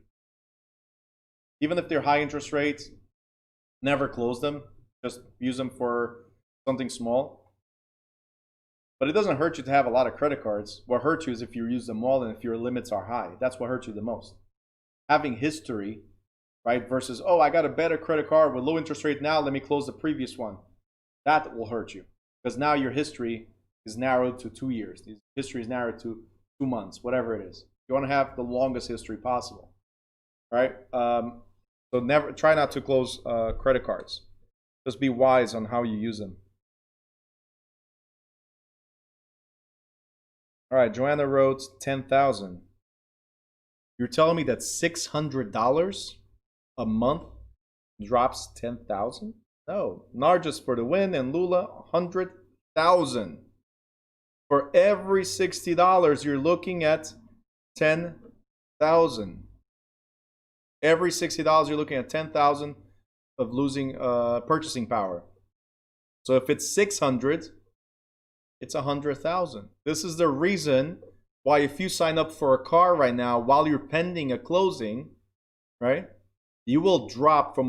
Speaker 1: Even if they're high interest rates, never close them. Just use them for something small. But it doesn't hurt you to have a lot of credit cards. What hurts you is if you use them all and if your limits are high. That's what hurts you the most. Having history, right, versus, oh, I got a better credit card with low interest rate now, let me close the previous one. That will hurt you, because now your history is narrowed to 2 years. The history is narrowed to 2 months, whatever it is. You want to have the longest history possible, right? So never try not to close credit cards. Just be wise on how you use them. All right, Joanna wrote 10,000. You're telling me that $600 a month drops 10,000? No. Narjas for the win and Lula 100,000. For every $60, you're looking at 10,000. Every $60, you're looking at 10,000 of losing purchasing power. So if it's 600, it's 100,000. This is the reason why if you sign up for a car right now while you're pending a closing, right, you will drop from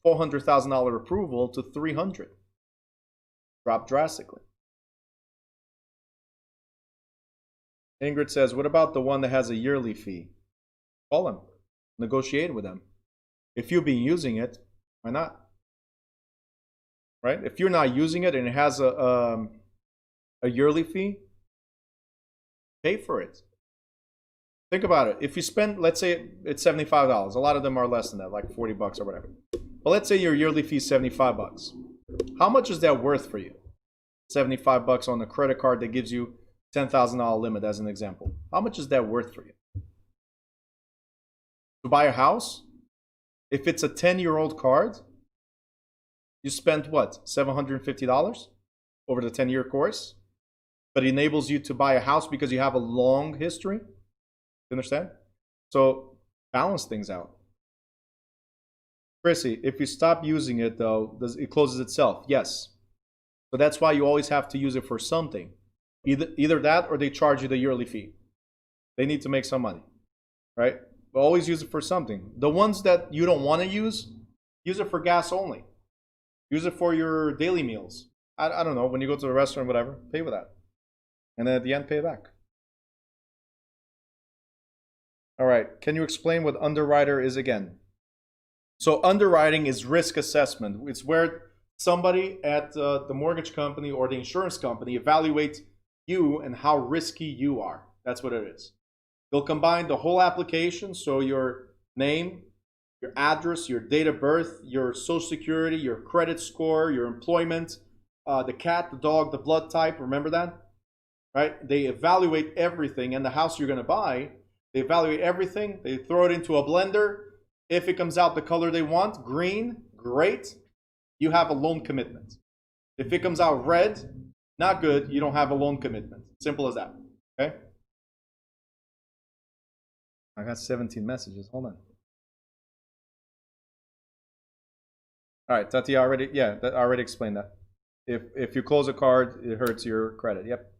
Speaker 1: $400,000 approval to 300. Drop drastically. Ingrid says, what about the one that has a yearly fee? Call them. Negotiate with them. If you've been using it, why not? Right? If you're not using it and it has a yearly fee, pay for it. Think about it. If you spend, let's say it's $75. A lot of them are less than that, like $40 or whatever. But let's say your yearly fee is $75. How much is that worth for you? $75 on a credit card that gives you $10,000 limit as an example. How much is that worth for you? To buy a house? If it's a 10-year-old card, you spent what? $750 over the 10-year course? But it enables you to buy a house because you have a long history. You understand? So balance things out. Chrissy, if you stop using it though, it closes itself? Yes. So that's why you always have to use it for something. Either that or they charge you the yearly fee. They need to make some money, right? But always use it for something. The ones that you don't want to use it for gas only. Use it for your daily meals. I don't know, when you go to the restaurant, whatever, pay with that. And then at the end, pay it back. All right, can you explain what underwriter is again? So underwriting is risk assessment. It's where somebody at the mortgage company or the insurance company evaluates you and how risky you are. That's what it is. They'll combine the whole application, so your name, your address, your date of birth, your social security, your credit score, your employment, the cat, the dog, the blood type, remember that? Right? They evaluate everything, and the house you're going to buy, they evaluate everything, they throw it into a blender. If it comes out the color they want, green, great, you have a loan commitment. If it comes out red, not good, you don't have a loan commitment. Simple as that, okay? I got 17 messages, hold on. All right, Tati, I already explained that. If you close a card, it hurts your credit, yep.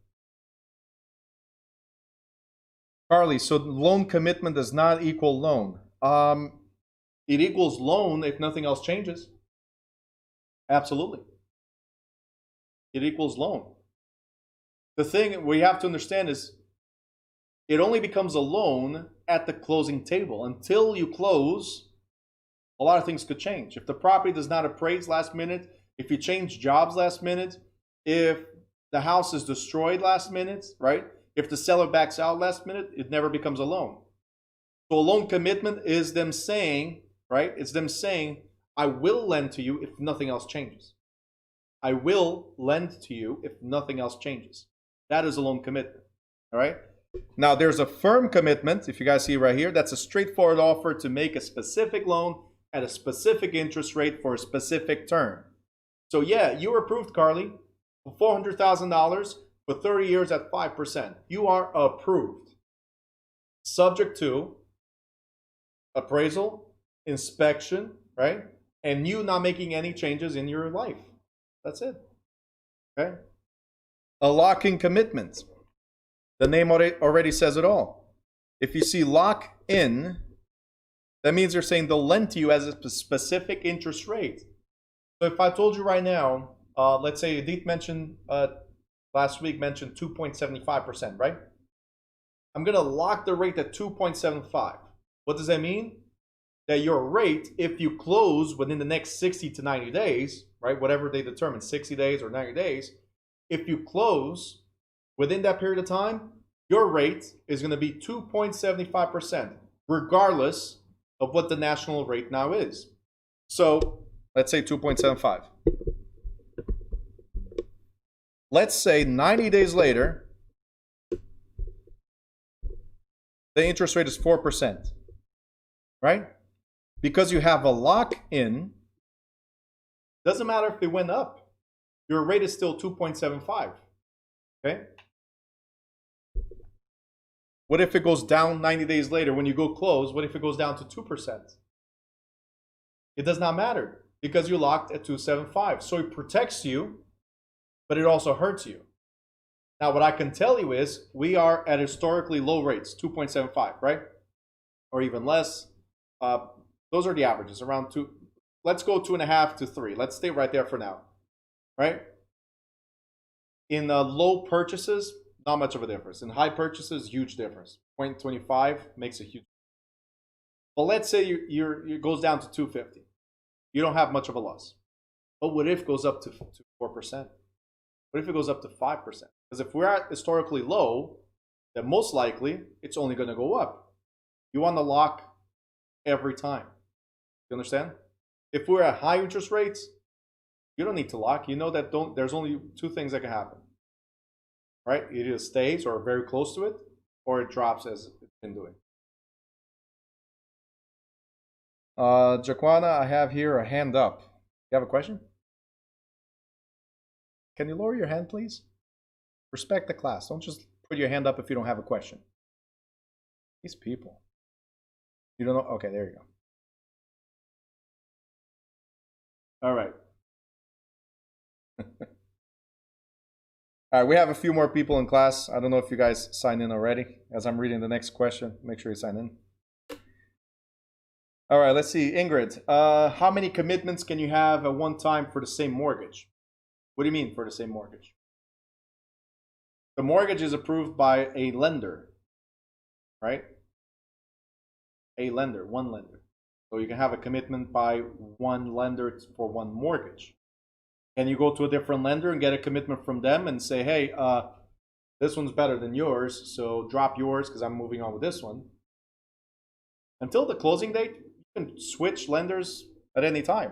Speaker 1: Carly, so loan commitment does not equal loan. It equals loan if nothing else changes. Absolutely. It equals loan. The thing we have to understand is it only becomes a loan at the closing table. Until you close, a lot of things could change. If the property does not appraise last minute, if you change jobs last minute, if the house is destroyed last minute, right? If the seller backs out last minute, it never becomes a loan. So a loan commitment is them saying, right? It's them saying, I will lend to you if nothing else changes. I will lend to you if nothing else changes. That is a loan commitment, all right? Now, there's a firm commitment, if you guys see right here, that's a straightforward offer to make a specific loan at a specific interest rate for a specific term. So yeah, you were approved, Carly, for $400,000 for 30 years at 5%. You are approved. Subject to appraisal, inspection, right? And you not making any changes in your life. That's it, okay? A lock-in commitment. The name already says it all. If you see lock in, that means they're saying they'll lend to you as a specific interest rate. So if I told you right now, let's say Edith mentioned last week mentioned 2.75%, right? I'm gonna lock the rate at 2.75. What does that mean? That your rate, if you close within the next 60 to 90 days, right, whatever they determine, 60 days or 90 days, if you close within that period of time, your rate is going to be 2.75%, regardless of what the national rate now is. So let's say 2.75. Let's say 90 days later, the interest rate is 4%, right? Because you have a lock-in, doesn't matter if it went up. Your rate is still 2.75, okay? What if it goes down 90 days later when you go close? What if it goes down to 2%? It does not matter because you locked at 2.75. So it protects you, but it also hurts you. Now, what I can tell you is we are at historically low rates, 2.75, right? Or even less. Those are the averages, around 2. Let's go 2.5 to 3. Let's stay right there for now, right? In low purchases, not much of a difference. In high purchases, huge difference. 0.25 makes a huge difference. But let's say it goes down to 250. You don't have much of a loss. But what if it goes up to 4%? What if it goes up to 5%? Because if we're at historically low, then most likely it's only going to go up. You want to lock every time. You understand? If we're at high interest rates, you don't need to lock. You know that there's only two things that can happen. Right? It either stays or very close to it, or it drops as it's been doing. Jaquana, I have here a hand up. You have a question? Can you lower your hand, please? Respect the class. Don't just put your hand up if you don't have a question. These people. You don't know? Okay, there you go. All right. All right, we have a few more people in class. I don't know if you guys signed in already. As I'm reading the next question, make sure you sign in. All right, let's see. Ingrid, how many commitments can you have at one time for the same mortgage? What do you mean for the same mortgage? The mortgage is approved by a lender, right? A lender, one lender. So you can have a commitment by one lender for one mortgage. Can you go to a different lender and get a commitment from them and say, hey, this one's better than yours, so drop yours because I'm moving on with this one. Until the closing date, you can switch lenders at any time.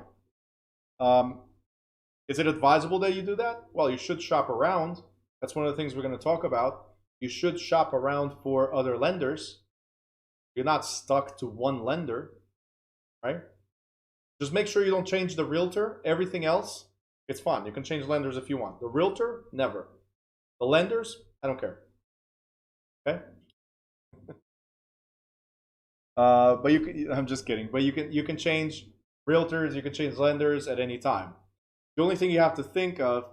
Speaker 1: Is it advisable that you do that? Well, you should shop around. That's one of the things we're going to talk about. You should shop around for other lenders. You're not stuck to one lender, right? Just make sure you don't change the realtor. Everything else, it's fine. You can change lenders if you want. The realtor, never. The lenders, I don't care. Okay? But you can, I'm just kidding. But you can change realtors, you can change lenders at any time. The only thing you have to think of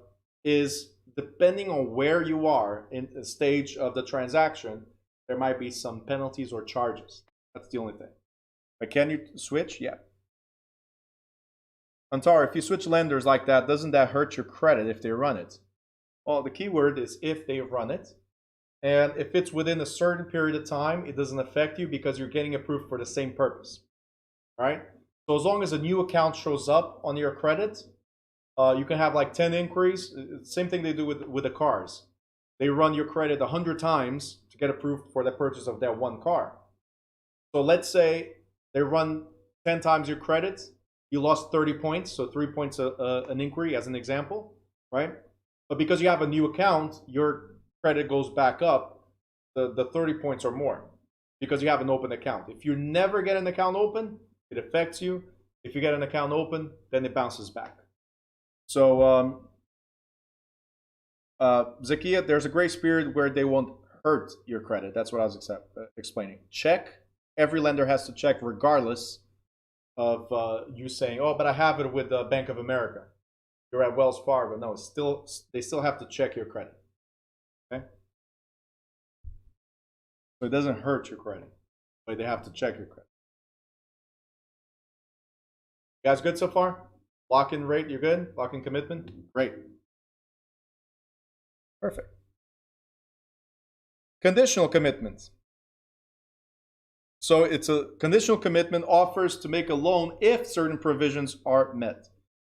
Speaker 1: is, depending on where you are in the stage of the transaction, there might be some penalties or charges. That's the only thing. But can you switch? Yeah. Antar, if you switch lenders like that, doesn't that hurt your credit if they run it? Well, the key word is if they run it. And if it's within a certain period of time, it doesn't affect you because you're getting approved for the same purpose. Right? So as long as a new account shows up on your credit, you can have like 10 inquiries. Same thing they do with the cars. They run your credit 100 times to get approved for the purchase of that one car. So let's say they run 10 times your credit. You lost 30 points, so 3 points an inquiry as an example, right? But because you have a new account, your credit goes back up the 30 points or more because you have an open account. If you never get an account open, it affects you. If you get an account open, then it bounces back. So, Zakia, there's a grace period where they won't hurt your credit. That's what I was explaining. Check. Every lender has to check regardless of you saying, oh, but I have it with Bank of America. You're at Wells Fargo. No, they still have to check your credit. Okay. So it doesn't hurt your credit, but they have to check your credit. You guys good so far? Lock-in rate, you're good? Lock-in commitment? Great. Perfect. Conditional commitments. So it's a conditional commitment offers to make a loan if certain provisions are met.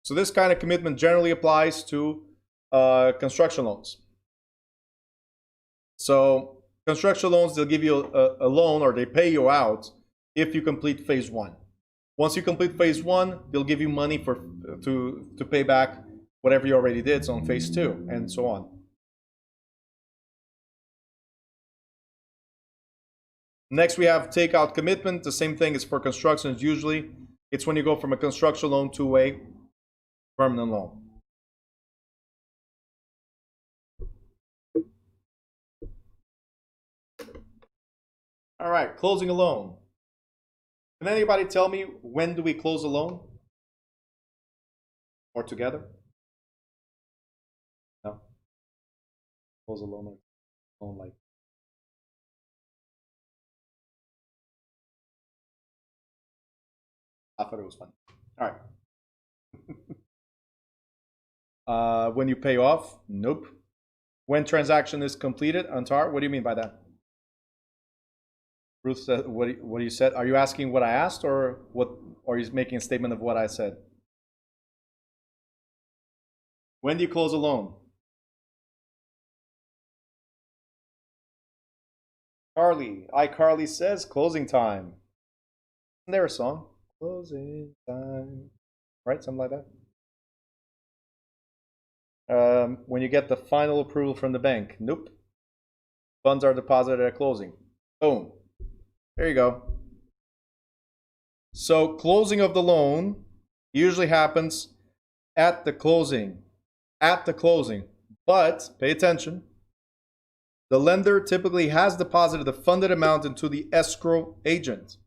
Speaker 1: So this kind of commitment generally applies to construction loans. So construction loans, they'll give you a loan, or they pay you out if you complete phase one. Once you complete phase one, they'll give you money to pay back whatever you already did, so on phase two, and so on. Next, we have takeout commitment. The same thing is for constructions. Usually, it's when you go from a construction loan to a permanent loan. All right, closing a loan. Can anybody tell me when do we close a loan? Or together? No. Close a loan or loan like. I thought it was fun. All right. When you pay off? Nope. When transaction is completed? Antar, what do you mean by that? Ruth said, what you said? Are you asking what I asked, or what? Or are you making a statement of what I said? When do you close a loan? Carly. iCarly says closing time. Isn't there a song? Closing time. Right? Something like that. When you get the final approval from the bank. Nope. Funds are deposited at closing. Boom. There you go. So closing of the loan usually happens at the closing. At the closing. But, pay attention, the lender typically has deposited the funded amount into the escrow agent.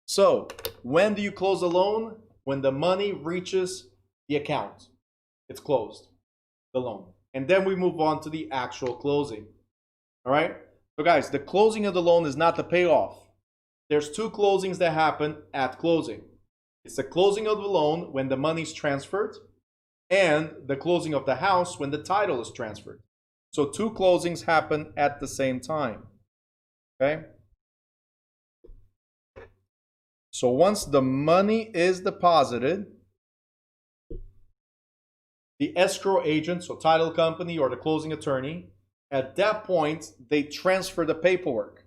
Speaker 1: So, when do you close a loan? When the money reaches the account. It's closed, the loan. And then we move on to the actual closing. All right? So guys, the closing of the loan is not the payoff. There's two closings that happen at closing. It's the closing of the loan when the money's transferred, and the closing of the house when the title is transferred. So two closings happen at the same time. Okay? So once the money is deposited, the escrow agent, so title company or the closing attorney, at that point, they transfer the paperwork.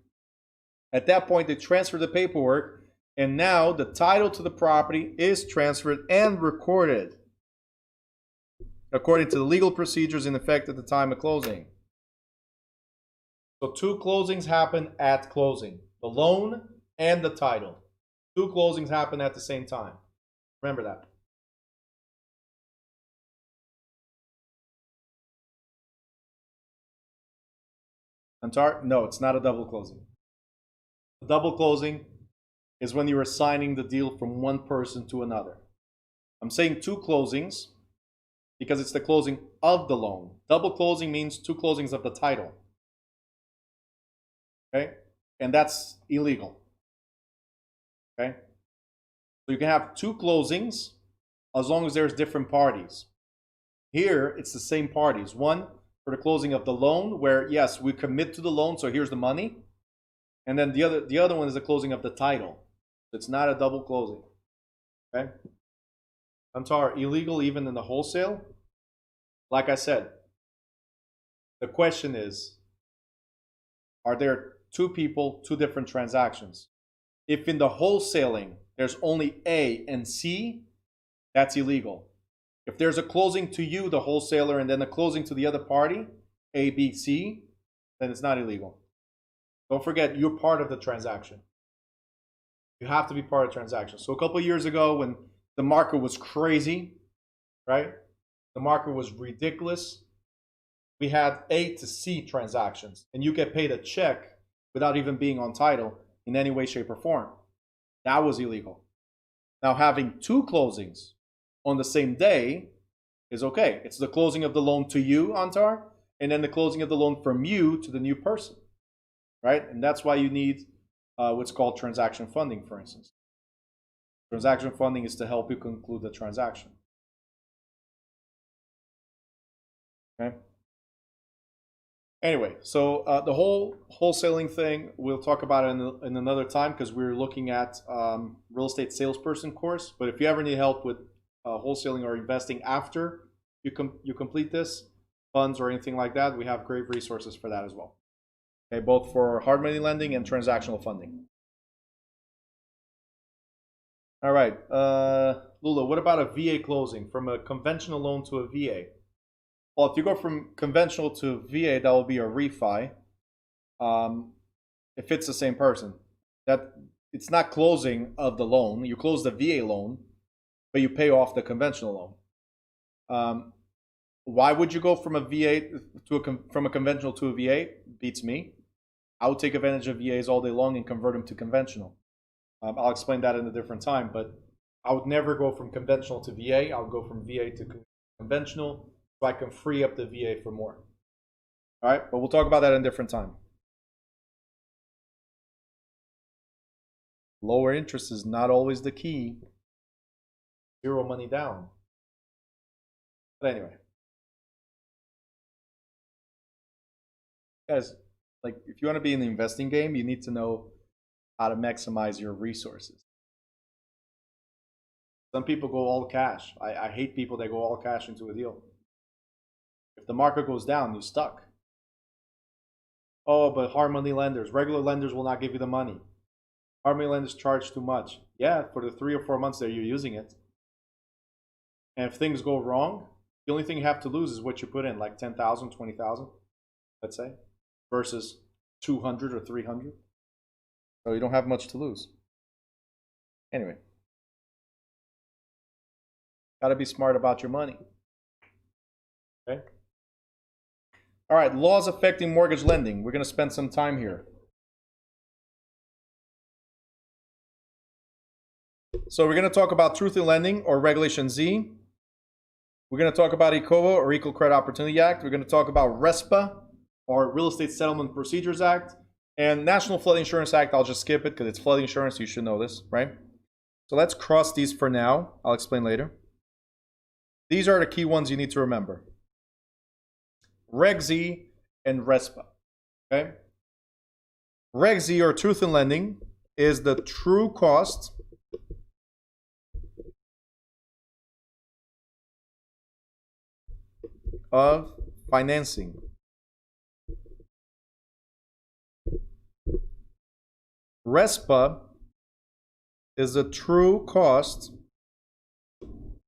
Speaker 1: At that point, they transfer the paperwork, and now the title to the property is transferred and recorded according to the legal procedures in effect at the time of closing. So two closings happen at closing. The loan and the title. Two closings happen at the same time. Remember that. Antar? No, it's not a double closing. A double closing is when you're assigning the deal from one person to another. I'm saying two closings because it's the closing of the loan. Double closing means two closings of the title. Okay? And that's illegal. Okay? So you can have two closings as long as there's different parties. Here, it's the same parties. One for the closing of the loan, where yes, we commit to the loan, so here's the money. And then the other one is the closing of the title. It's not a double closing. Okay? Antar, illegal even in the wholesale? Like I said, the question is, are there two people, two different transactions? If in the wholesaling, there's only A and C, that's illegal. If there's a closing to you, the wholesaler, and then a closing to the other party, A, B, C, then it's not illegal. Don't forget, you're part of the transaction. You have to be part of the transaction. So a couple of years ago, when the market was crazy, right? The market was ridiculous. We had A to C transactions, and you get paid a check without even being on title in any way, shape, or form. That was illegal. Now, having two closings on the same day is okay. It's the closing of the loan to you, Antar, and then the closing of the loan from you to the new person. right? And that's why you need what's called transaction funding, for instance. Transaction funding is to help you conclude the transaction. Okay. Anyway, so the whole wholesaling thing, we'll talk about it in another time because we're looking at real estate salesperson course. But if you ever need help with wholesaling or investing after you complete this, funds or anything like that, we have great resources for that as well. Okay, both for hard money lending and transactional funding. All right, Lula, what about a VA closing from a conventional loan to a VA? Well, if you go from conventional to VA, that will be a refi. If it's the same person, that it's not closing of the loan. You close the VA loan, but you pay off the conventional loan. Why would you go from a VA from a conventional to a VA? Beats me. I would take advantage of VAs all day long and convert them to conventional. I'll explain that in a different time, but I would never go from conventional to VA. I would go from VA to conventional so I can free up the VA for more. All right, but we'll talk about that in a different time. Lower interest is not always the key. Zero money down. But anyway. Guys, like if you want to be in the investing game, you need to know how to maximize your resources. Some people go all cash. I hate people that go all cash into a deal. If the market goes down, you're stuck. Oh, but hard money lenders, regular lenders will not give you the money. Hard money lenders charge too much. Yeah, for the 3 or 4 months that you're using it. And if things go wrong, the only thing you have to lose is what you put in, like 10,000, 20,000, let's say, versus 200 or 300. So you don't have much to lose. Anyway. Got to be smart about your money. Okay. All right, laws affecting mortgage lending. We're going to spend some time here. So we're going to talk about Truth in Lending or Regulation Z. We're going to talk about ECOA or Equal Credit Opportunity Act. We're going to talk about RESPA or Real Estate Settlement Procedures Act. And National Flood Insurance Act, I'll just skip it because it's flood insurance. You should know this, right? So let's cross these for now. I'll explain later. These are the key ones you need to remember. Reg Z and RESPA, okay? Reg Z or Truth in Lending is the true cost of financing. RESPA is the true cost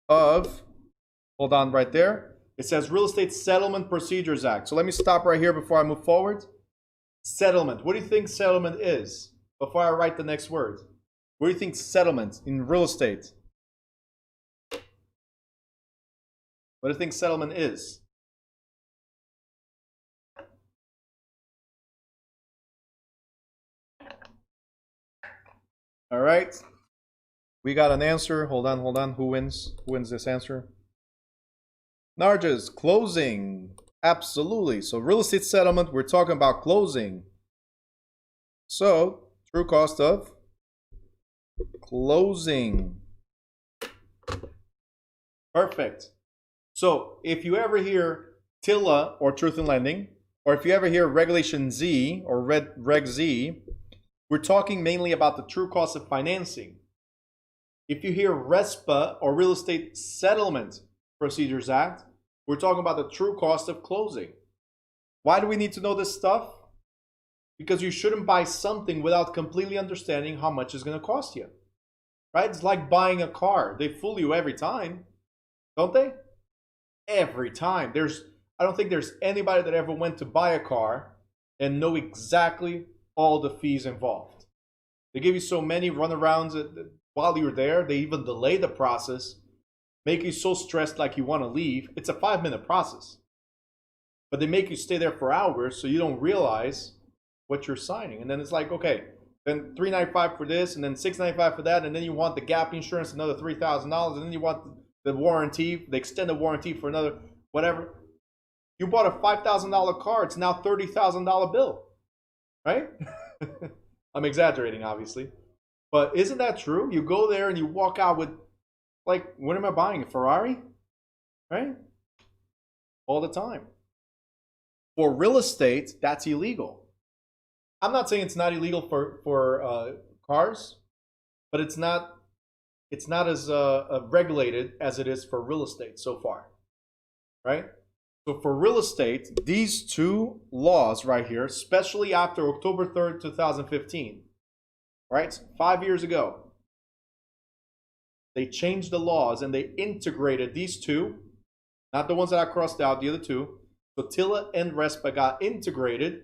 Speaker 1: of, hold on right there, it says Real Estate Settlement Procedures Act. So let me stop right here before I move forward. Settlement. What do you think settlement is? Before I write the next word. What do you think settlement in real estate? What do you think settlement is? All right. We got an answer. Hold on. Who wins? Who wins this answer? Narges, closing. Absolutely. So real estate settlement, we're talking about closing. So true cost of closing. Perfect. So if you ever hear TILA or Truth in Lending, or if you ever hear Regulation Z or Reg Z, we're talking mainly about the true cost of financing. If you hear RESPA or Real Estate Settlement Procedures Act, we're talking about the true cost of closing. Why do we need to know this stuff? Because you shouldn't buy something without completely understanding how much it's going to cost you. Right? It's like buying a car. They fool you every time, don't they? Every time. I don't think there's anybody that ever went to buy a car and know exactly all the fees involved. They give you so many runarounds while you're there. They even delay the process, make you so stressed like you want to leave. It's a 5-minute process. But they make you stay there for hours so you don't realize what you're signing. And then it's like, okay, then $395 for this, and then $695 for that, and then you want the gap insurance, another $3,000, and then you want the warranty, the extended warranty for another whatever. You bought a $5,000 car, it's now $30,000 bill. right? I'm exaggerating, obviously. But isn't that true? You go there and you walk out with, like, what am I buying? A Ferrari? Right? All the time. For real estate, that's illegal. I'm not saying it's not illegal for cars, but it's not as regulated as it is for real estate so far, right? So for real estate, these two laws right here, especially after October 3rd, 2015, right? 5 years ago, they changed the laws and they integrated these two, not the ones that I crossed out, the other two. So TILA and RESPA got integrated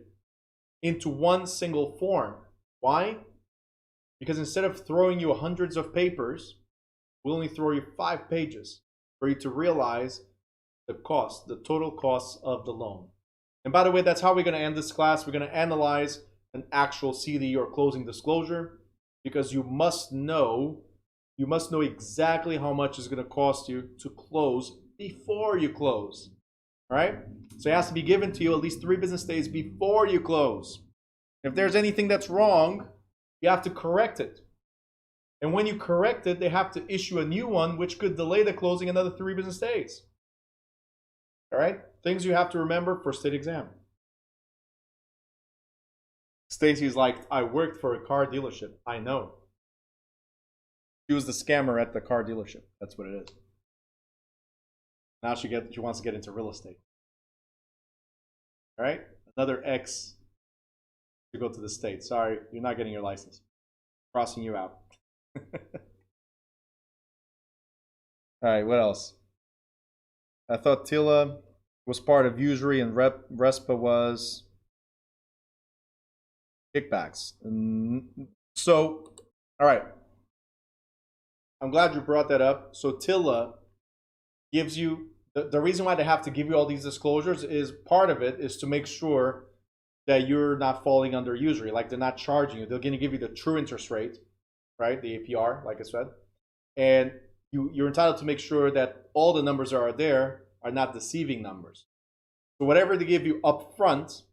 Speaker 1: into one single form. Why? Because instead of throwing you hundreds of papers, we'll only throw you 5 pages for you to realize the cost, the total cost of the loan. And by the way, that's how we're going to end this class. We're going to analyze an actual CD or closing disclosure, because you must know exactly how much it's going to cost you to close before you close. All right? So it has to be given to you at least 3 business days before you close. If there's anything that's wrong, you have to correct it. And when you correct it, they have to issue a new one, which could delay the closing another 3 business days. All right? Things you have to remember for state exam. Stacy's like, I worked for a car dealership. I know. She was the scammer at the car dealership. That's what it is. Now she wants to get into real estate. All right? Another X to go to the States. Sorry, you're not getting your license. Crossing you out. All right, what else? I thought TILA was part of usury and RESPA was kickbacks. So, all right. I'm glad you brought that up. So TILA gives you, the reason why they have to give you all these disclosures is part of it is to make sure that you're not falling under usury. Like they're not charging you. They're going to give you the true interest rate, right? The APR, like I said. And you're entitled to make sure that all the numbers that are there are not deceiving numbers. So whatever they give you up front,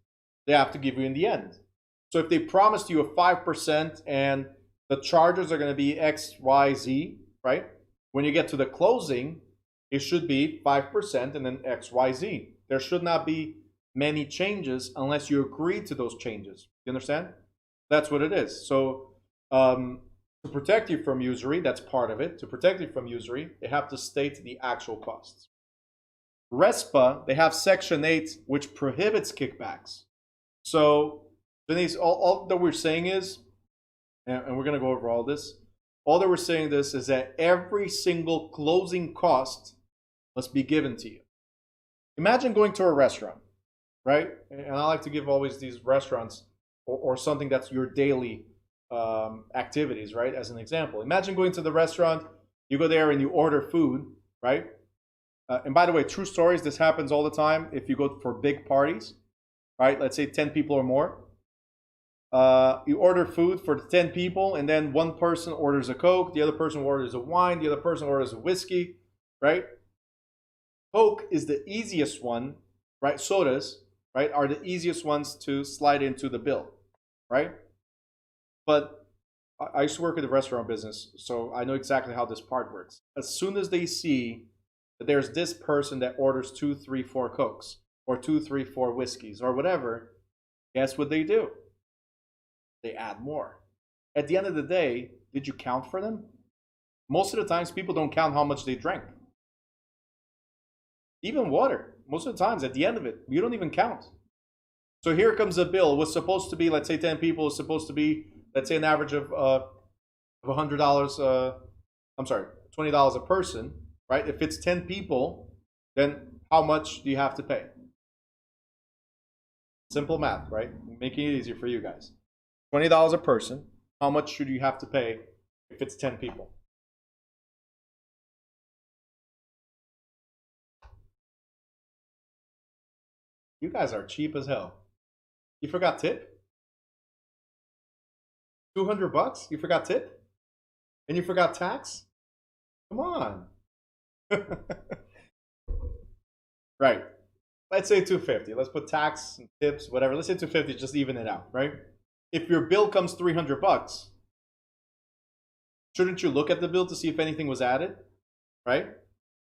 Speaker 1: they have to give you in the end. So if they promised you a 5% and the charges are going to be X, Y, Z, right? When you get to the closing, it should be 5% and then X, Y, Z. There should not be many changes unless you agree to those changes. You understand? That's what it is. So to protect you from usury, that's part of it. To protect you from usury, they have to state the actual costs. RESPA, they have Section 8, which prohibits kickbacks. So, Denise, all that we're saying is, and we're going to go over all this, all that we're saying this is that every single closing cost must be given to you. Imagine going to a restaurant, right? And I like to give always these restaurants or something that's your daily activities, right? As an example, imagine going to the restaurant, you go there and you order food, right? And by the way, true stories, this happens all the time if you go for big parties, right? Let's say 10 people or more. You order food for 10 people, and then one person orders a Coke, the other person orders a wine, the other person orders a whiskey, right? Coke is the easiest one, right? Sodas, right, are the easiest ones to slide into the bill, right? But I used to work in the restaurant business, so I know exactly how this part works. As soon as they see that there's this person that orders 2, 3, 4 Cokes, or 2, 3, 4 whiskeys, or whatever, guess what they do? They add more. At the end of the day, did you count for them? Most of the times, people don't count how much they drank. Even water, most of the times, at the end of it, you don't even count. So here comes a bill. It was supposed to be, let's say 10 people, it's supposed to be, let's say an average of $100, I'm sorry, $20 a person, right? If it's 10 people, then how much do you have to pay? Simple math, right? Making it easier for you guys. $20 a person, how much should you have to pay if it's 10 people? You guys are cheap as hell. You forgot tip? $200? You forgot tip? And you forgot tax? Come on. Right. Let's say 250. Let's put tax and tips, whatever. Let's say 250, just even it out, right? if your bill comes $300, shouldn't you look at the bill to see if anything was added, right?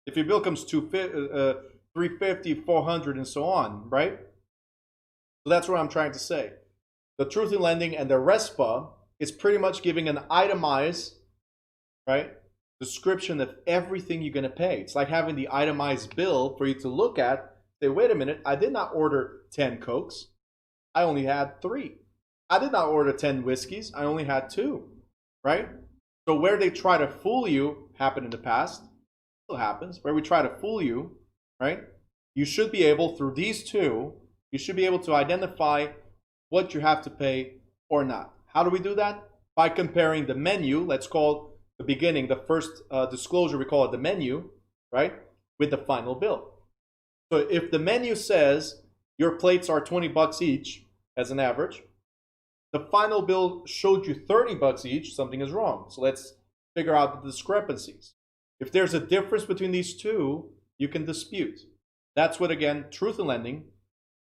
Speaker 1: If your bill comes $350, $400, and so on, right? So that's what I'm trying to say. The Truth in Lending and the RESPA is pretty much giving an itemized, right, description of everything you're going to pay. It's like having the itemized bill for you to look at. Say, wait a minute, I did not order 10 Cokes. I only had 3. I did not order 10 whiskeys. I only had 2, right? So where they try to fool you, happened in the past, still happens, where we try to fool you, right? You should be able, through these two, you should be able to identify what you have to pay or not. How do we do that? By comparing the menu, let's call the beginning, the first disclosure, we call it the menu, right? With the final bill. So if the menu says your plates are $20 each as an average, the final bill showed you $30 each, something is wrong. So let's figure out the discrepancies. If there's a difference between these two, you can dispute. That's what, again, Truth in Lending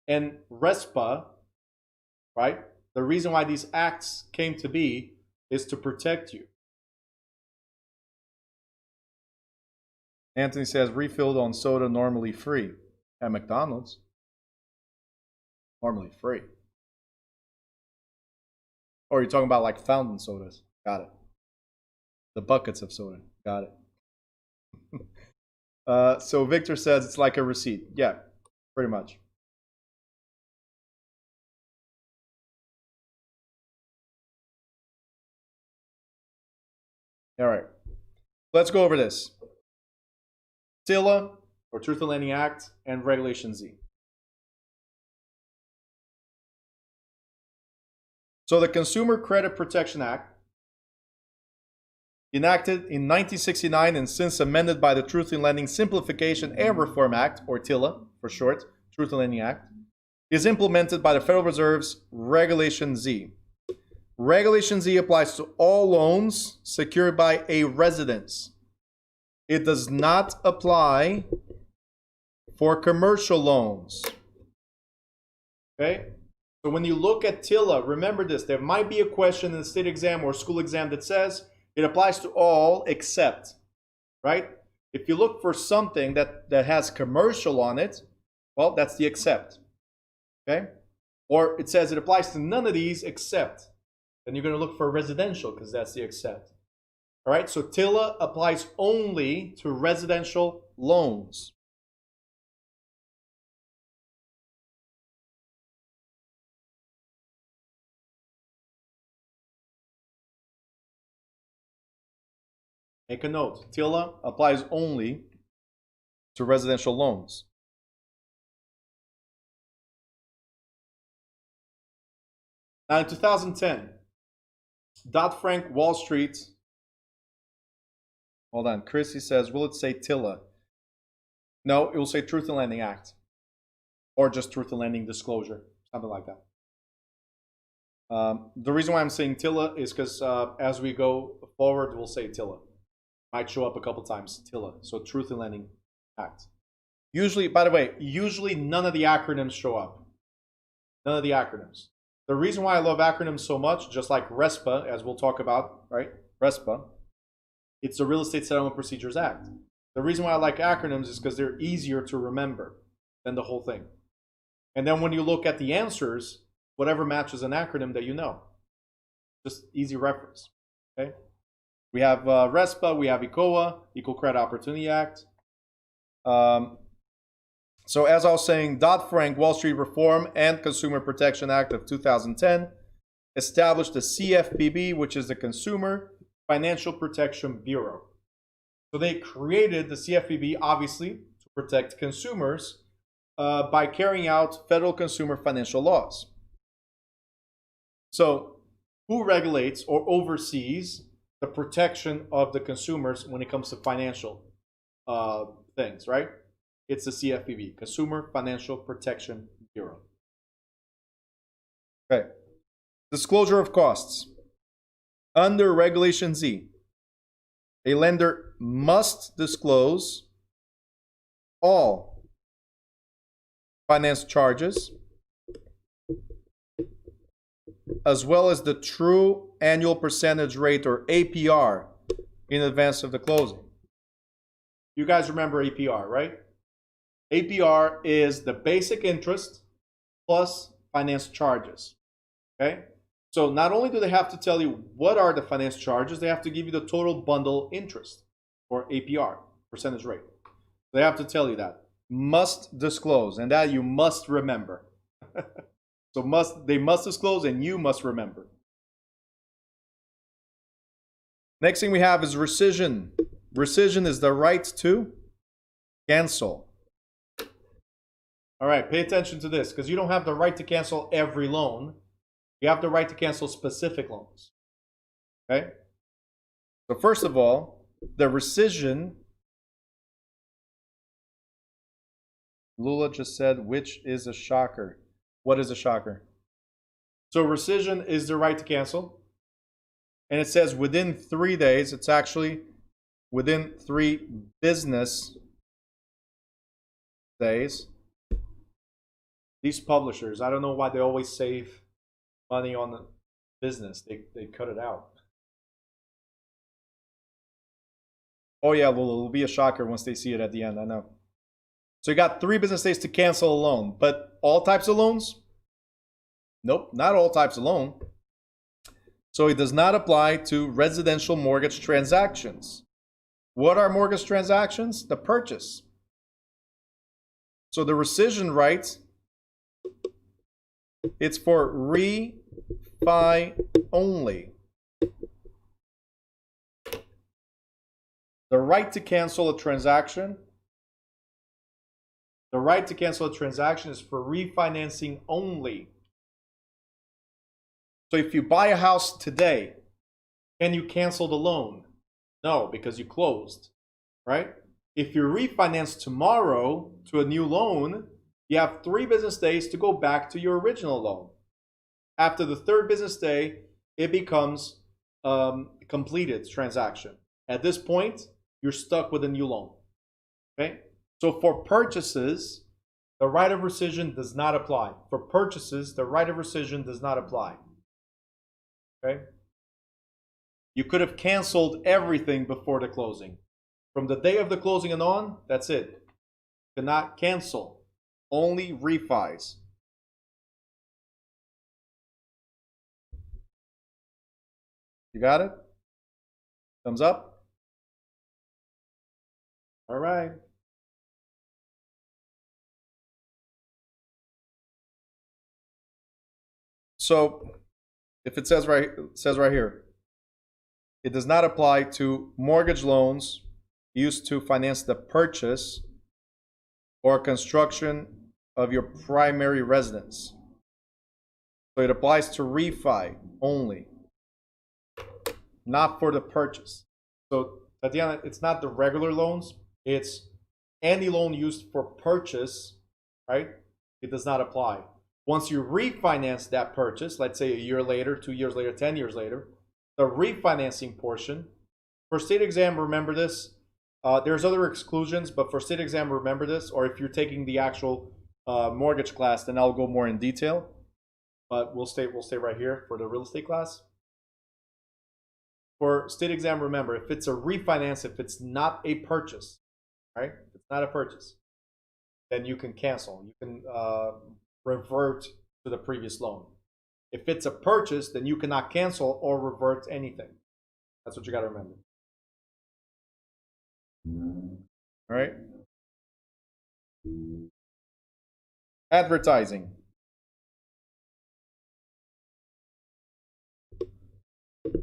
Speaker 1: and RESPA, right? The reason why these acts came to be is to protect you. Anthony says, refilled on soda, normally free. At McDonald's, normally free. Or you're talking about like fountain sodas. Got it. The buckets of soda. Got it. So Victor says it's like a receipt. Yeah, pretty much. All right. Let's go over this. TILA, or Truth in Lending Act, and Regulation Z. So the Consumer Credit Protection Act, enacted in 1969 and since amended by the Truth in Lending Simplification and Reform Act, or TILA for short, Truth in Lending Act, is implemented by the Federal Reserve's Regulation Z. Regulation Z applies to all loans secured by a residence. It does not apply for commercial loans. Okay? So when you look at TILA, remember this. There might be a question in the state exam or school exam that says it applies to all except, right? If you look for something that has commercial on it, well, that's the except. Okay? Or it says it applies to none of these except. Then you're going to look for residential because that's the except. All right? So TILA applies only to residential loans. Make a note. TILA applies only to residential loans. Now in 2010, Dodd-Frank Wall Street. Hold on. Chrissy says, will it say TILA? No, it will say Truth in Lending Act. Or just Truth in Lending Disclosure. Something like that. The reason why I'm saying TILA is because as we go forward, we'll say TILA. Might show up a couple times, TILA. So Truth in Lending Act. Usually, by the way, usually none of the acronyms show up. None of the acronyms. The reason why I love acronyms so much, just like RESPA, as we'll talk about, right? RESPA, it's the Real Estate Settlement Procedures Act. The reason why I like acronyms is because they're easier to remember than the whole thing. And then when you look at the answers, whatever matches an acronym that you know. Just easy reference, okay? We have RESPA, we have ECOA, Equal Credit Opportunity Act. So as I was saying, Dodd-Frank Wall Street Reform and Consumer Protection Act of 2010 established the CFPB, which is the Consumer Financial Protection Bureau. So they created the CFPB, obviously, to protect consumers by carrying out federal consumer financial laws. So who regulates or oversees the protection of the consumers when it comes to financial things, right? It's the CFPB, Consumer Financial Protection Bureau. Okay. Disclosure of costs. Under Regulation Z, a lender must disclose all finance charges, as well as the true annual percentage rate, or APR, in advance of the closing. You guys remember APR, right? APR is the basic interest plus finance charges. Okay? So not only do they have to tell you what are the finance charges, they have to give you the total bundle interest, or APR, percentage rate. They have to tell you that. Must disclose, and that you must remember. So they must disclose, and you must remember. Next thing we have is rescission. Rescission is the right to cancel. All right, pay attention to this, because you don't have the right to cancel every loan. You have the right to cancel specific loans. Okay? So first of all, the rescission, Lula just said, which is a shocker. What is a shocker? So rescission is the right to cancel. And it says within 3 days. It's actually within 3 business days. These publishers, I don't know why they always save money on the business. They cut it out. Oh yeah, well, it'll be a shocker once they see it at the end, I know. So you got 3 business days to cancel a loan, but all types of loans? Nope, not all types of loan. So it does not apply to residential mortgage transactions. What are mortgage transactions? The purchase. So the rescission right, it's for refi only. The right to cancel a transaction. The right to cancel a transaction is for refinancing only. So if you buy a house today, can you cancel the loan? No, because you closed, right? If you refinance tomorrow to a new loan, you have 3 business days to go back to your original loan. After the 3rd business day, it becomes a completed transaction. At this point, you're stuck with a new loan. Okay? So for purchases, the right of rescission does not apply. For purchases, the right of rescission does not apply. Okay? You could have canceled everything before the closing. From the day of the closing and on, that's it. You cannot cancel. Only refis. You got it? Thumbs up? All right. So if it says right here, it does not apply to mortgage loans used to finance the purchase or construction of your primary residence. So it applies to refi only, not for the purchase. So Tatiana, it's not the regular loans, it's any loan used for purchase, right? It does not apply. Once you refinance that purchase, let's say a year later, 2 years later, 10 years later, the refinancing portion, for state exam, remember this. There's other exclusions, but for state exam, remember this. Or if you're taking the actual mortgage class, then I'll go more in detail. But we'll stay right here for the real estate class. For state exam, remember, if it's a refinance, if it's not a purchase, right? If it's not a purchase, then you can cancel. You can revert to the previous loan. If it's a purchase, then you cannot cancel or revert anything. That's what you got to remember. All right. Advertising.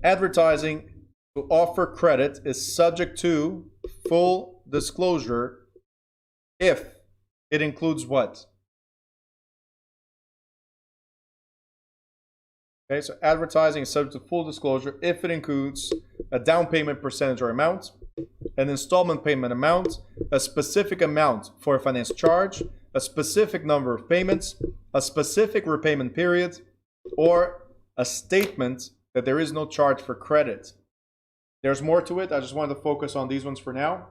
Speaker 1: Advertising to offer credit is subject to full disclosure if it includes what? Okay, so advertising is subject to full disclosure if it includes a down payment percentage or amount, an installment payment amount, a specific amount for a finance charge, a specific number of payments, a specific repayment period, or a statement that there is no charge for credit. There's more to it. I just wanted to focus on these ones for now.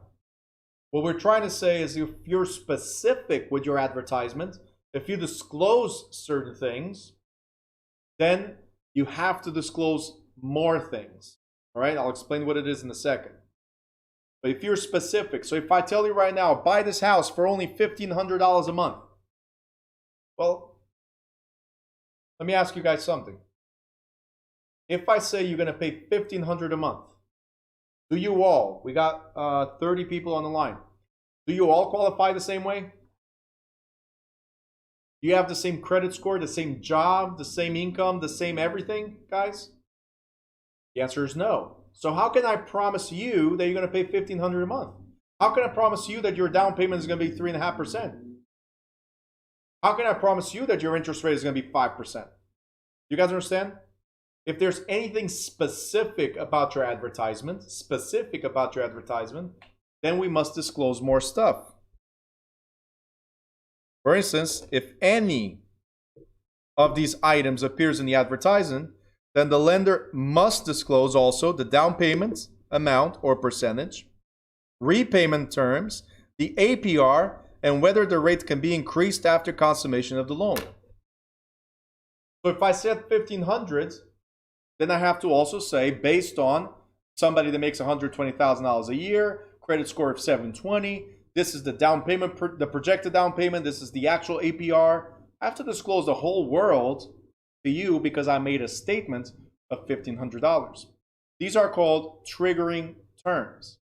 Speaker 1: What we're trying to say is if you're specific with your advertisement, if you disclose certain things, then you have to disclose more things. All right, I'll explain what it is in a second. But if you're specific, so if I tell you right now, buy this house for only $1,500 a month, well, let me ask you guys something. If I say you're going to pay $1,500 a month, do you all, we got 30 people on the line, do you all qualify the same way? Do you have the same credit score, the same job, the same income, the same everything, guys? The answer is no. So how can I promise you that you're going to pay $1,500 a month? How can I promise you that your down payment is going to be 3.5%? How can I promise you that your interest rate is going to be 5%? You guys understand? If there's anything specific about your advertisement, then we must disclose more stuff. For instance, if any of these items appears in the advertisement, then the lender must disclose also the down payment amount or percentage, repayment terms, the APR, and whether the rate can be increased after consummation of the loan. So if I said $1,500, then I have to also say, based on somebody that makes $120,000 a year, credit score of 720, this is the down payment, the projected down payment, this is the actual APR. I have to disclose the whole world to you because I made a statement of $1,500. These are called triggering terms.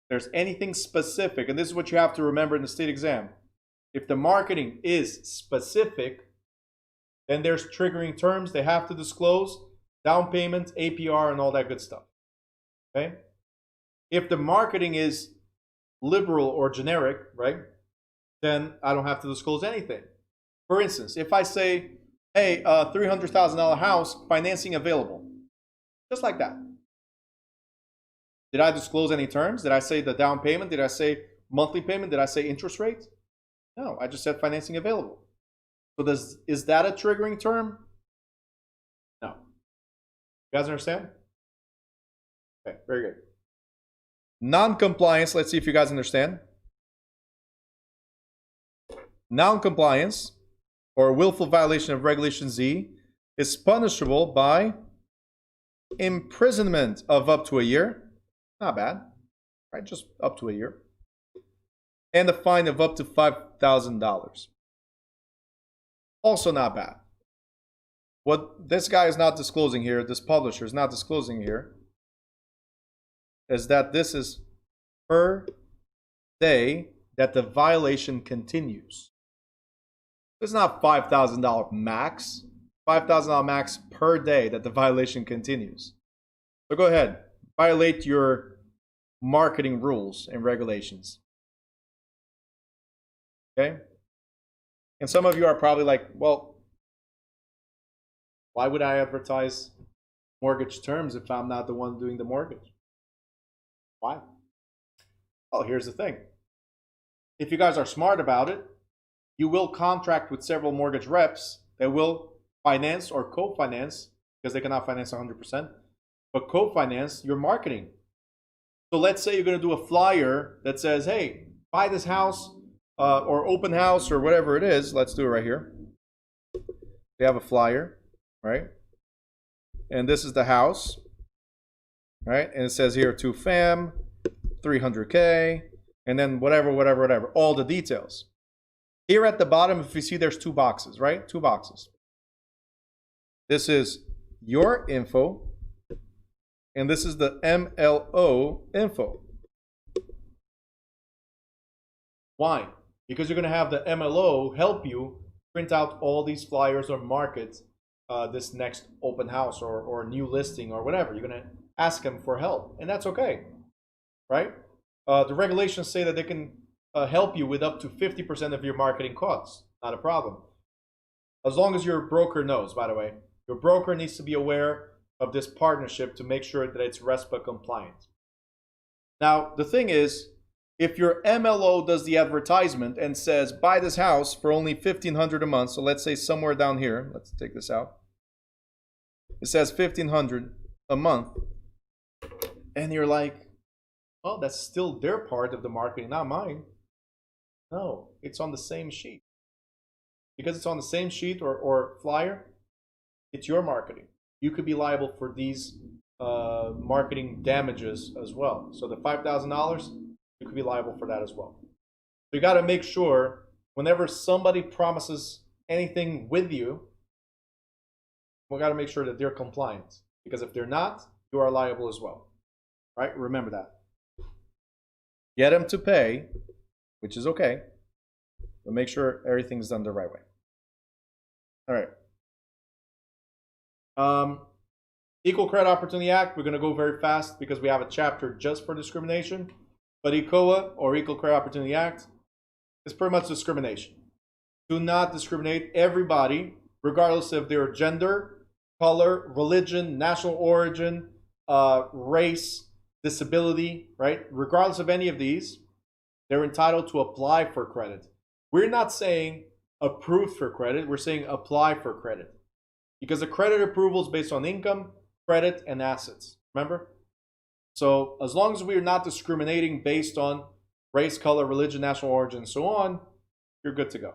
Speaker 1: If there's anything specific, and this is what you have to remember in the state exam. If the marketing is specific, then there's triggering terms they have to disclose, down payment, APR, and all that good stuff. Okay? If the marketing is liberal or generic, right, then I don't have to disclose anything. For instance, if I say, hey, $300,000 house, financing available, just like that. Did I disclose any terms? Did I say the down payment? Did I say monthly payment? Did I say interest rate? No, I just said financing available. So is that a triggering term? No. You guys understand? Okay, very good. Non-compliance, let's see if you guys understand. Non-compliance or willful violation of Regulation Z is punishable by imprisonment of up to a year. Not bad, right? Just up to a year. And a fine of up to $5,000. Also not bad. What this guy is not disclosing here, this publisher is not disclosing here, is that this is per day that the violation continues. It's not $5,000 max. $5,000 max per day that the violation continues. So go ahead, violate your marketing rules and regulations. Okay? And some of you are probably like, well, why would I advertise mortgage terms if I'm not the one doing the mortgage? Why? Well, here's the thing. If you guys are smart about it, you will contract with several mortgage reps that will finance or co-finance, because they cannot finance 100%, but co-finance your marketing. So let's say you're going to do a flyer that says, hey, buy this house or open house or whatever it is. Let's do it right here. We have a flyer, right? And this is the house, right? And it says here 2-fam, 300K, and then whatever, all the details. Here at the bottom, if you see, there's two boxes, right? Two boxes. This is your info, and this is the MLO info. Why? Because you're going to have the MLO help you print out all these flyers or market this next open house or new listing or whatever. You're going to ask them for help, and that's okay, right? The regulations say that they can help you with up to 50% of your marketing costs. Not a problem. As long as your broker knows, by the way. Your broker needs to be aware of this partnership to make sure that it's RESPA compliant. Now, the thing is, if your MLO does the advertisement and says, buy this house for only $1,500 a month, so let's say somewhere down here, let's take this out. It says $1,500 a month, and you're like, well, that's still their part of the marketing, not mine. No, it's on the same sheet. Because it's on the same sheet or flyer, it's your marketing. you could be liable for these marketing damages as well. So the $5,000, you could be liable for that as well. So you got to make sure whenever somebody promises anything with you, we got to make sure that they're compliant, because if they're not, you are liable as well. Right? Remember that. Get them to pay, which is okay, but make sure everything's done the right way. All right. Equal Credit Opportunity Act, we're going to go very fast because we have a chapter just for discrimination. But ECOA, or Equal Credit Opportunity Act, is pretty much discrimination. Do not discriminate everybody, regardless of their gender, color, religion, national origin, race, disability, right? Regardless of any of these, they're entitled to apply for credit. We're not saying approve for credit, we're saying apply for credit. Because the credit approval is based on income, credit, and assets. Remember? So as long as we're not discriminating based on race, color, religion, national origin, and so on, you're good to go.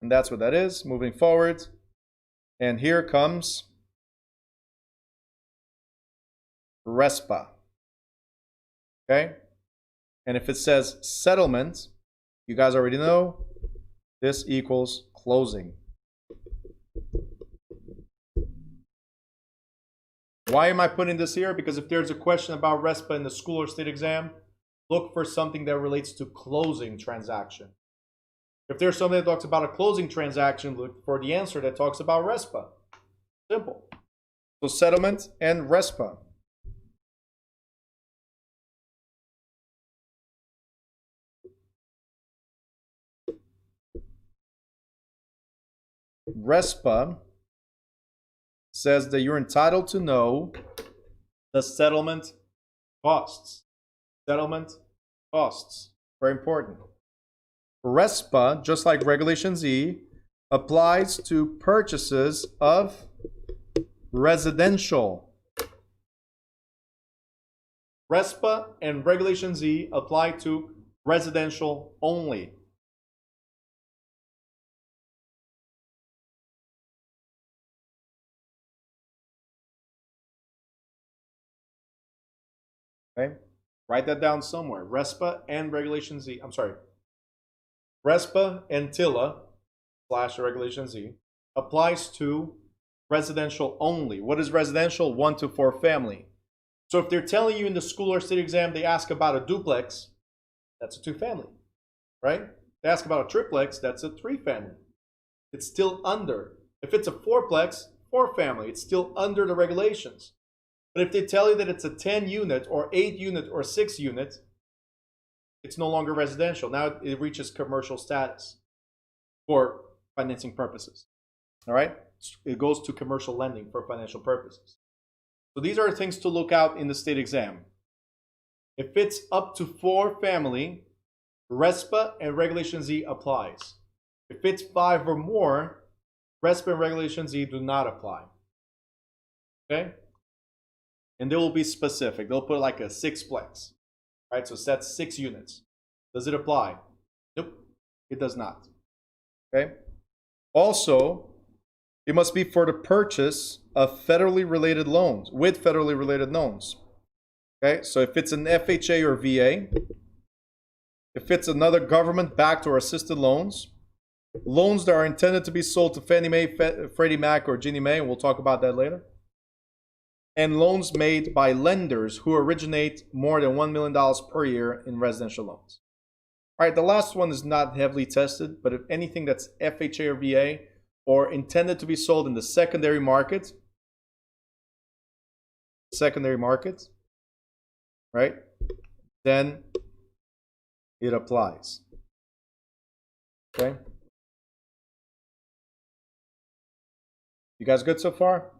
Speaker 1: And that's what that is. Moving forward. And here comes RESPA. Okay? And if it says settlement, you guys already know this equals closing. Why am I putting this here? Because if there's a question about RESPA in the school or state exam, look for something that relates to closing transaction. If there's something that talks about a closing transaction, look for the answer that talks about RESPA. Simple. So settlement and RESPA. RESPA says that you're entitled to know the settlement costs. Settlement costs. Very important. RESPA, just like Regulation Z, applies to purchases of residential. RESPA and Regulation Z apply to residential only. Okay, write that down somewhere. RESPA and Regulation Z. I'm sorry. RESPA and TILA / Regulation Z applies to residential only. What is residential? 1 to 4 family. So if they're telling you in the school or state exam they ask about a duplex, that's a 2 family, right? They ask about a triplex, that's a 3 family. It's still under. If it's a 4plex, 4 family, it's still under the regulations. But if they tell you that it's a 10 unit or 8 unit or 6 unit, it's no longer residential. Now it reaches commercial status for financing purposes. All right? It goes to commercial lending for financial purposes. So these are things to look out in the state exam. If it's up to 4 family, RESPA and Regulation Z applies. If it's 5 or more, RESPA and Regulation Z do not apply. Okay? And they will be specific. They'll put like a 6plex. Right? So that's 6 units. Does it apply? Nope. It does not. Okay? Also, it must be for the purchase of federally related loans, with federally related loans. Okay? So if it's an FHA or VA, if it's another government-backed or assisted loans, loans that are intended to be sold to Fannie Mae, Freddie Mac, or Ginnie Mae, and we'll talk about that later, and loans made by lenders who originate more than $1 million per year in residential loans. All right, the last one is not heavily tested, but if anything that's FHA or VA or intended to be sold in the secondary market, right, then it applies. Okay? You guys good so far?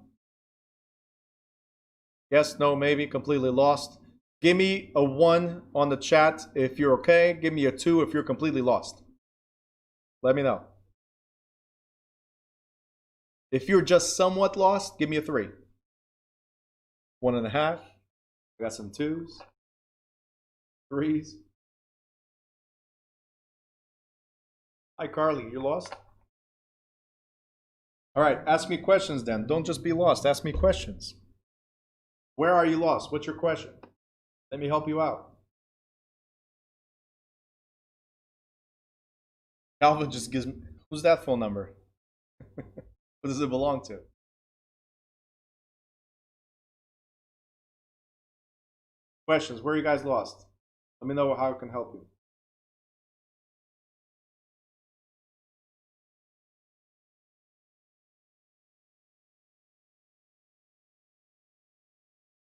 Speaker 1: Yes, no, maybe, completely lost. Give me a 1 on the chat if you're okay. Give me a 2 if you're completely lost. Let me know. If you're just somewhat lost, give me a 3. 1.5. I got some 2s. 3s. Hi, Carly, you lost? All right, ask me questions then. Don't just be lost. Ask me questions. Where are you lost? What's your question? Let me help you out. Calvin just gives me, who's that phone number? Who does it belong to? Questions, where are you guys lost? Let me know how I can help you.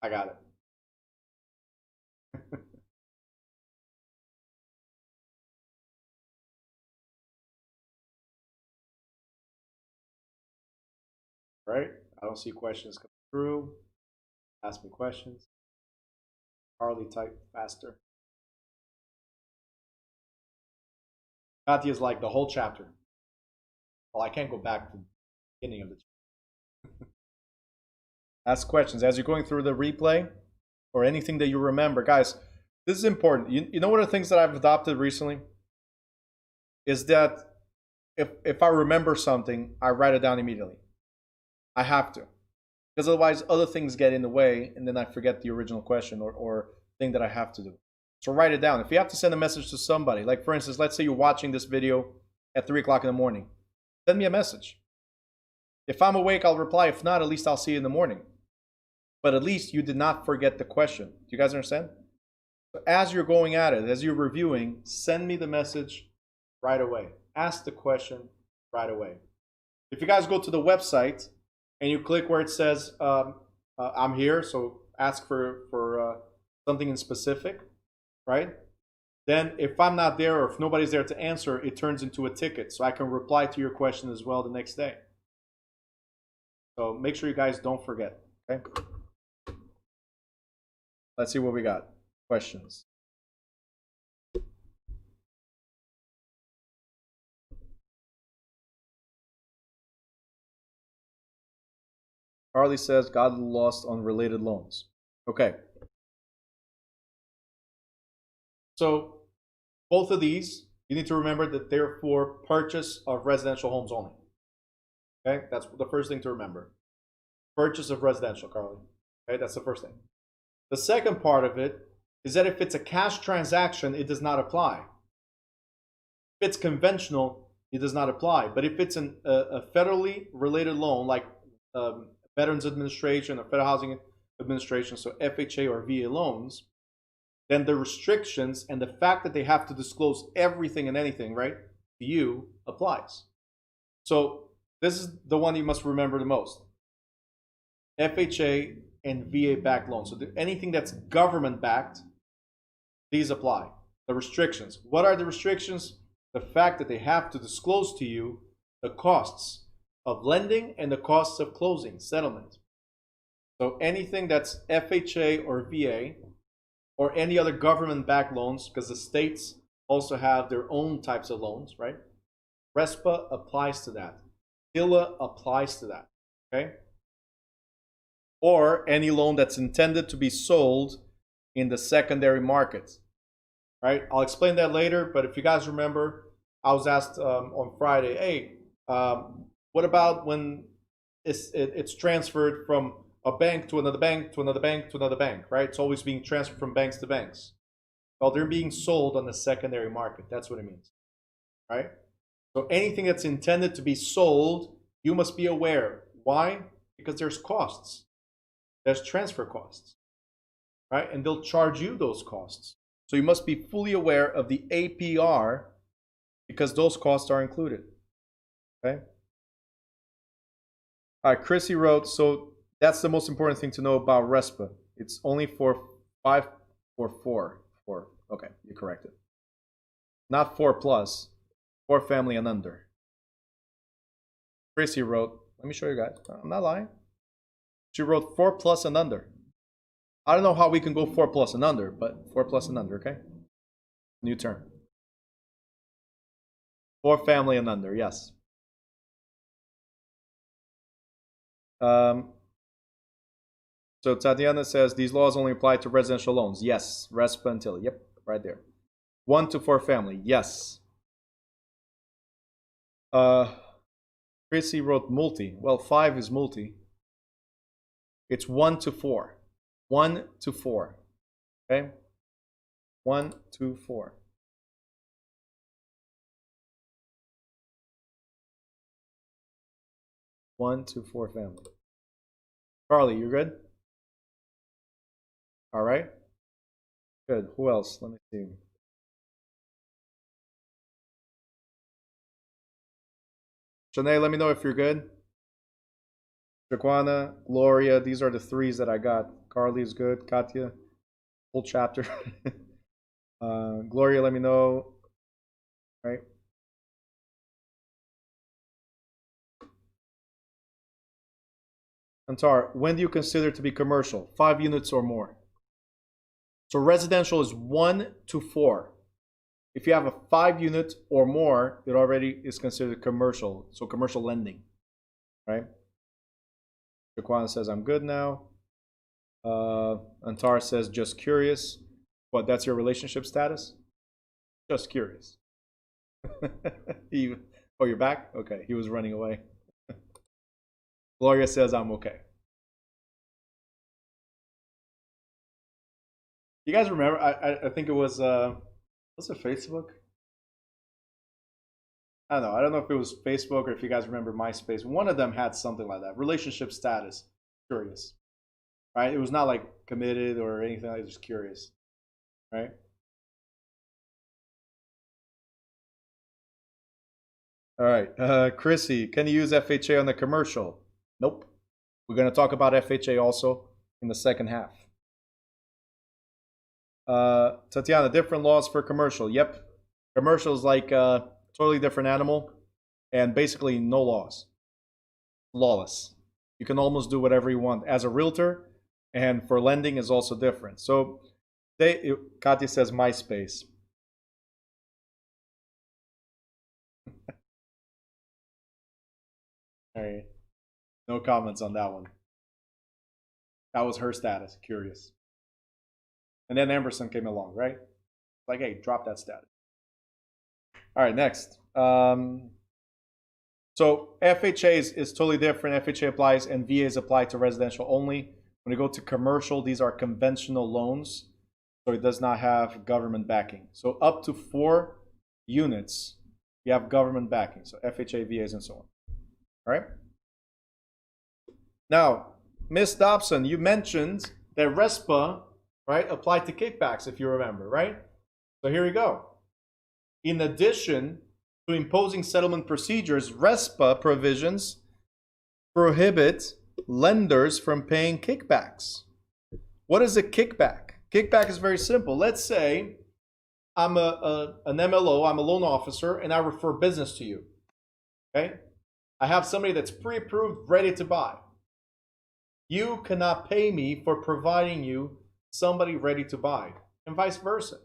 Speaker 1: I got it. Right? I don't see questions coming through. Ask me questions. Harley, type faster. Katya's like the whole chapter. Well, I can't go back to the beginning of the chapter. Ask questions as you're going through the replay or anything that you remember. Guys, this is important. You know one of the things that I've adopted recently is that if I remember something, I write it down immediately. I have to. Because otherwise other things get in the way and then I forget the original question or thing that I have to do. So write it down. If you have to send a message to somebody, like for instance, let's say you're watching this video at 3 o'clock in the morning, send me a message. If I'm awake, I'll reply. If not, at least I'll see you in the morning. But at least you did not forget the question. Do you guys understand? So as you're going at it, as you're reviewing, send me the message right away. Ask the question right away. If you guys go to the website and you click where it says, I'm here, so ask for something in specific, right? Then if I'm not there or if nobody's there to answer, it turns into a ticket. So I can reply to your question as well the next day. So make sure you guys don't forget, okay? Let's see what we got. Questions. Harley says God lost on related loans. Okay. So both of these, you need to remember that they're for purchase of residential homes only. Okay, that's the first thing to remember. Purchase of residential, Carly. Okay, that's the first thing. The second part of it is that if it's a cash transaction, it does not apply. If it's conventional, it does not apply. But if it's a federally related loan, like Veterans Administration or Federal Housing Administration, so FHA or VA loans, then the restrictions and the fact that they have to disclose everything and anything, right, to you applies. So this is the one you must remember the most. FHA and VA-backed loans. So anything that's government-backed, these apply. The restrictions. What are the restrictions? The fact that they have to disclose to you the costs of lending and the costs of closing, settlement. So anything that's FHA or VA or any other government-backed loans, because the states also have their own types of loans, right? RESPA applies to that. HILA applies to that, okay? Or any loan that's intended to be sold in the secondary market, right? I'll explain that later, but if you guys remember, I was asked on Friday, hey, what about when it's transferred from a bank to another bank to another bank to another bank, right? It's always being transferred from banks to banks. Well, they're being sold on the secondary market. That's what it means, right? So anything that's intended to be sold, you must be aware. Why? Because there's costs. There's transfer costs, right? And they'll charge you those costs. So you must be fully aware of the APR because those costs are included, okay? All right, Chrissy wrote, so that's the most important thing to know about RESPA. It's only for 5 or 4. Okay, you corrected. Not 4 plus, 4 family and under. Chrissy wrote, let me show you guys. I'm not lying. She wrote 4 plus and under. I don't know how we can go 4 plus and under, but 4 plus and under, okay? New term. 4 family and under, yes. So Tatiana says, these laws only apply to residential loans. Yes, RESPA and TILA. Yep, right there. 1 to 4 family, yes. Chrissy wrote multi. Well, 5 is multi. It's 1 to 4. 1 to 4. Okay? 1 to 4. One to four family. Carly, you good? All right. Good. Who else? Let me see. Shanae, let me know if you're good. Jaquana, Gloria, these are the 3s that I got. Carly is good. Katya, whole chapter. Gloria, let me know. Right. Antar, when do you consider to be commercial? 5 units or more. So residential is 1 to 4. If you have a 5 unit or more, it already is considered commercial. So commercial lending, right? Jaquan says, I'm good now. Antar says, just curious. What, that's your relationship status? Just curious. Oh, you're back? Okay, he was running away. Gloria says, I'm okay. You guys remember, I think it was it Facebook? I don't know. I don't know if it was Facebook or if you guys remember MySpace. One of them had something like that. Relationship status. Curious. Right? It was not like committed or anything like that, just curious. Right? All right. Chrissy, can you use FHA on the commercial? Nope. We're going to talk about FHA also in the second half. Tatiana, different laws for commercial. Yep. Commercial is like a totally different animal and basically no laws. Lawless. You can almost do whatever you want as a realtor, and for lending is also different. So Katya says MySpace. All right. No comments on that one. That was her status. Curious. And then Emerson came along, right? Like, hey, drop that status. All right, next. So FHA is totally different. FHA applies and VAs apply to residential only. When you go to commercial, these are conventional loans. So it does not have government backing. So up to 4 units, you have government backing. So FHA, VAs, and so on. All right. Now, Ms. Dobson, you mentioned that RESPA, right, applied to kickbacks, if you remember, right? So here we go. In addition to imposing settlement procedures, RESPA provisions prohibit lenders from paying kickbacks. What is a kickback? Kickback is very simple. Let's say I'm an MLO, I'm a loan officer, and I refer business to you. Okay? I have somebody that's pre-approved, ready to buy. You cannot pay me for providing you somebody ready to buy, and vice versa.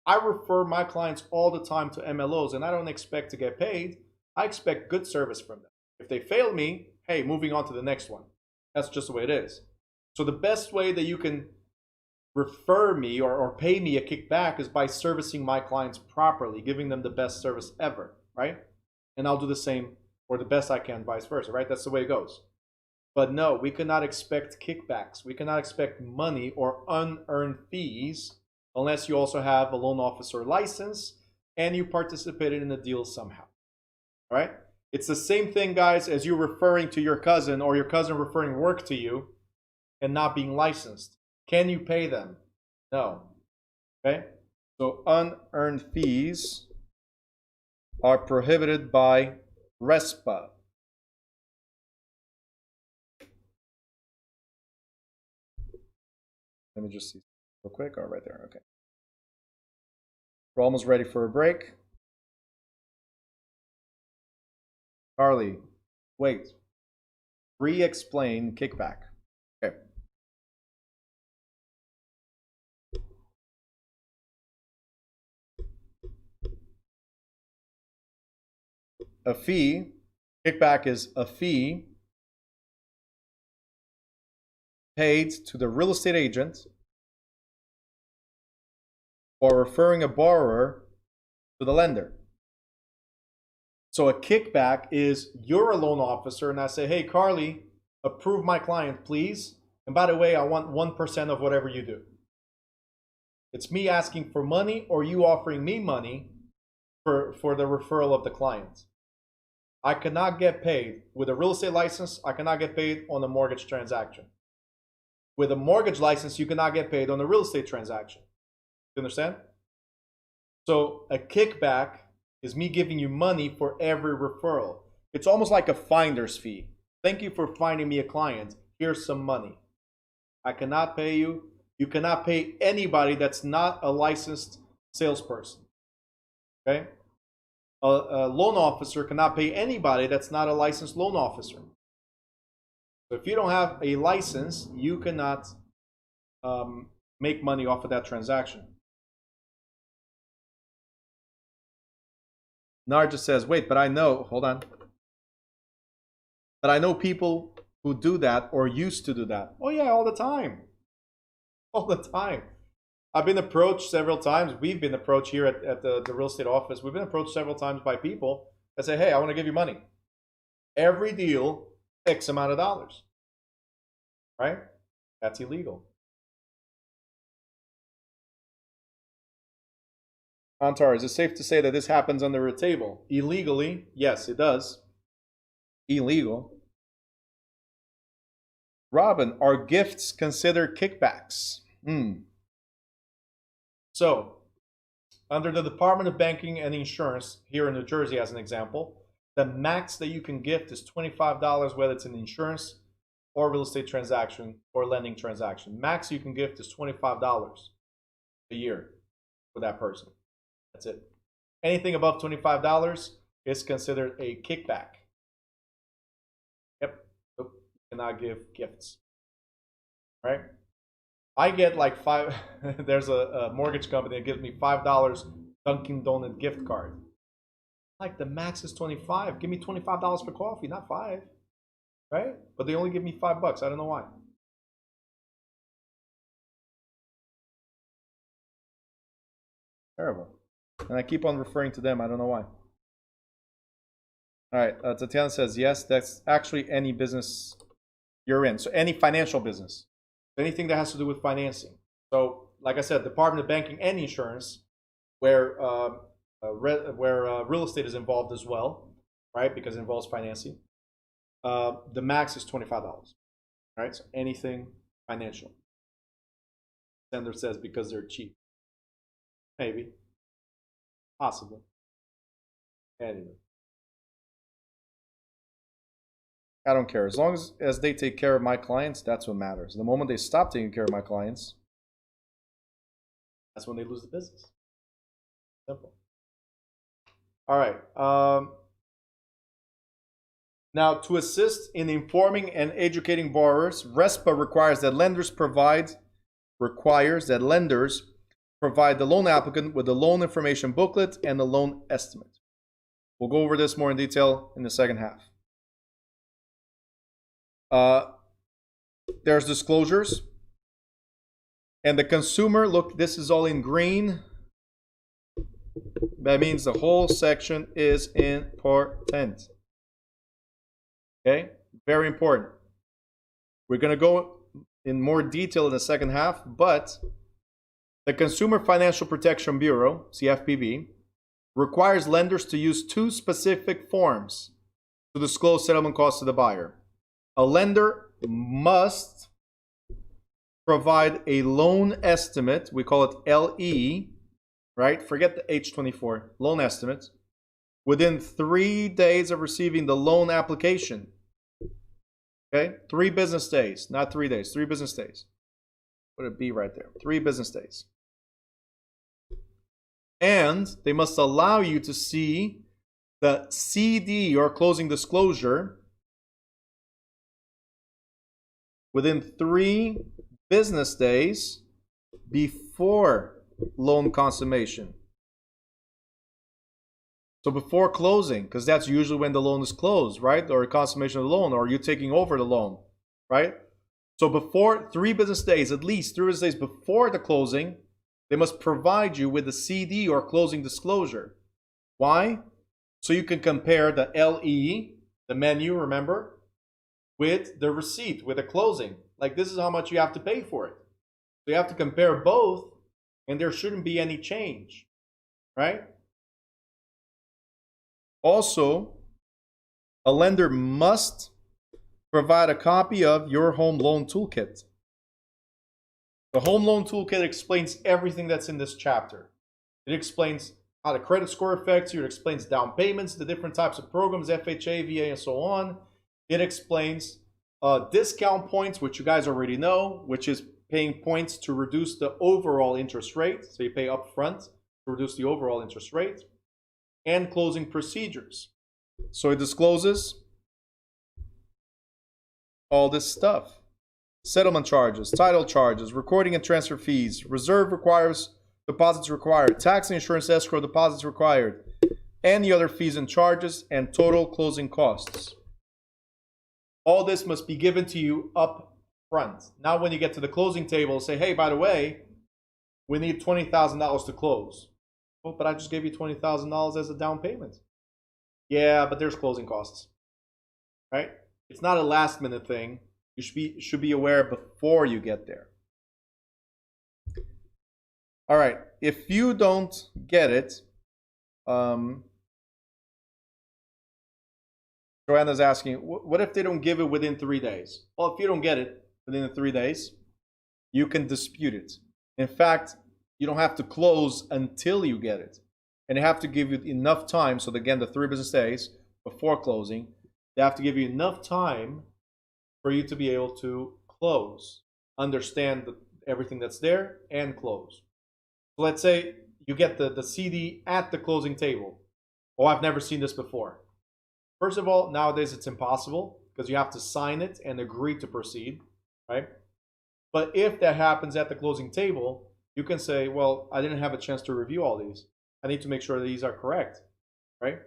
Speaker 1: I refer my clients all the time to MLOs, and I don't expect to get paid. I expect good service from them. If they fail me, hey, moving on to the next one. That's just the way it is. So the best way that you can refer me or pay me a kickback is by servicing my clients properly, giving them the best service ever, right? And I'll do the same or the best I can, vice versa, right? That's the way it goes. But no, we cannot expect kickbacks. We cannot expect money or unearned fees unless you also have a loan officer license and you participated in the deal somehow. All right? It's the same thing, guys, as you referring to your cousin or your cousin referring work to you and not being licensed. Can you pay them? No. Okay? So unearned fees are prohibited by RESPA. Let me just see real quick. Oh, right there. Okay. We're almost ready for a break. Carly, wait. Re-explain kickback. Okay. A fee, kickback is a fee paid to the real estate agent for referring a borrower to the lender. So a kickback is you're a loan officer and I say, hey, Carly, approve my client, please. And by the way, I want 1% of whatever you do. It's me asking for money or you offering me money for the referral of the client. I cannot get paid with a real estate license. I cannot get paid on a mortgage transaction. With a mortgage license, you cannot get paid on a real estate transaction. You understand? So a kickback is me giving you money for every referral. It's almost like a finder's fee. Thank you for finding me a client. Here's some money. I cannot pay you. You cannot pay anybody that's not a licensed salesperson. Okay? A loan officer cannot pay anybody that's not a licensed loan officer. So if you don't have a license, you cannot make money off of that transaction. Narja says, wait, but I know, hold on. But I know people who do that or used to do that. Oh yeah, all the time. All the time. I've been approached several times. We've been approached here at the real estate office. We've been approached several times by people that say, hey, I want to give you money. Every deal, X amount of dollars. Right? That's illegal. Antar, is it safe to say that this happens under a table? Illegally? Yes, it does. Illegal. Robin, are gifts considered kickbacks? So, under the Department of Banking and Insurance, here in New Jersey as an example, the max that you can gift is $25, whether it's an insurance or real estate transaction or lending transaction. Max you can gift is $25 a year for that person. That's it. Anything above $25 is considered a kickback. Yep. You cannot give gifts. Right? I get like there's a mortgage company that gives me $5 Dunkin' Donut gift card. Like the max is 25. Give me $25 for coffee, not 5. Right? But they only give me $5. I don't know why. Terrible. And I keep on referring to them. I don't know why. All right. Tatiana says, yes, that's actually any business you're in. So any financial business. Anything that has to do with financing. So, like I said, Department of Banking and Insurance, where real estate is involved as well, right? Because it involves financing. The max is $25, right? So anything financial. Sender says because they're cheap. Maybe. Possibly. Anyway. I don't care. As long as they take care of my clients, that's what matters. The moment they stop taking care of my clients, that's when they lose the business. Simple. All right. Now, to assist in informing and educating borrowers, RESPA requires that lenders provide the loan applicant with the loan information booklet and the loan estimate. We'll go over this more in detail in the second half. There's disclosures. And the consumer, look, this is all in green. That means the whole section is important. Okay? Very important. We're going to go in more detail in the second half, but the Consumer Financial Protection Bureau, CFPB, requires lenders to use 2 specific forms to disclose settlement costs to the buyer. A lender must provide a loan estimate, we call it LE, right? Forget the H24, loan estimate, within 3 days of receiving the loan application. Okay? 3 business days, not 3 days, 3 business days. Put a B right there, 3 business days. And they must allow you to see the CD or closing disclosure within 3 business days before loan consummation. So before closing, because that's usually when the loan is closed, right? Or consummation of the loan, or you taking over the loan, right? So before 3 business days, at least 3 business days before the closing, they must provide you with the CD or closing disclosure. Why? So you can compare the LE, the menu, remember, with the receipt, with the closing. Like, this is how much you have to pay for it. So you have to compare both, and there shouldn't be any change, right? Also, a lender must provide a copy of your home loan toolkit. The home loan toolkit explains everything that's in this chapter. It explains how the credit score affects you. It explains down payments, the different types of programs, FHA, VA, and so on. It explains discount points, which you guys already know, which is paying points to reduce the overall interest rate. So you pay upfront to reduce the overall interest rate. And closing procedures. So it discloses all this stuff. Settlement charges, title charges, recording and transfer fees, reserve requires, deposits required, tax and insurance escrow deposits required, any other fees and charges, and total closing costs. All this must be given to you up front. Now when you get to the closing table, say, hey, by the way, we need $20,000 to close. Oh, but I just gave you $20,000 as a down payment. Yeah, but there's closing costs, right? It's not a last minute thing. You should be aware before you get there. All right, if you don't get it, Joanna's asking, what if they don't give it within 3 days? Well, if you don't get it within the 3 days, you can dispute it. In fact, you don't have to close until you get it. And they have to give you enough time. So again, the 3 business days before closing, they have to give you enough time for you to be able to close, understand everything that's there, and close. So let's say you get the CD at the closing table. Oh, I've never seen this before. First of all, nowadays it's impossible because you have to sign it and agree to proceed, right? But if that happens at the closing table, you can say, well, I didn't have a chance to review all these. I need to make sure that these are correct, right?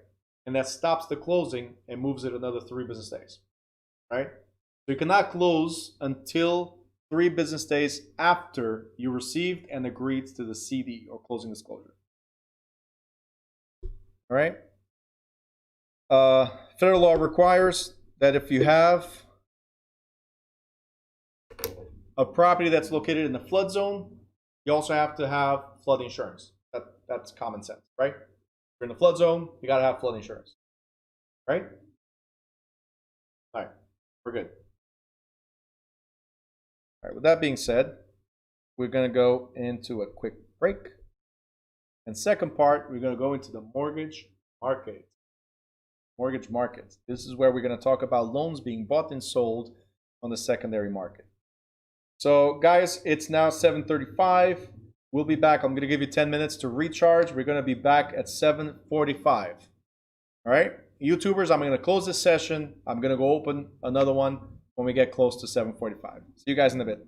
Speaker 1: And that stops the closing and moves it another 3 business days, right? So you cannot close until 3 business days after you received and agreed to the CD or closing disclosure. All right? Federal law requires that if you have a property that's located in the flood zone, you also have to have flood insurance. That's common sense, right? If you're in the flood zone, you got to have flood insurance, right? All right, we're good. All right, with that being said, we're going to go into a quick break. And second part, we're going to go into the mortgage market. Mortgage market. This is where we're going to talk about loans being bought and sold on the secondary market. So guys, it's now 7:35. We'll be back. I'm going to give you 10 minutes to recharge. We're going to be back at 7:45. All right, YouTubers, I'm going to close this session. I'm going to go open another one when we get close to 7:45. See you guys in a bit.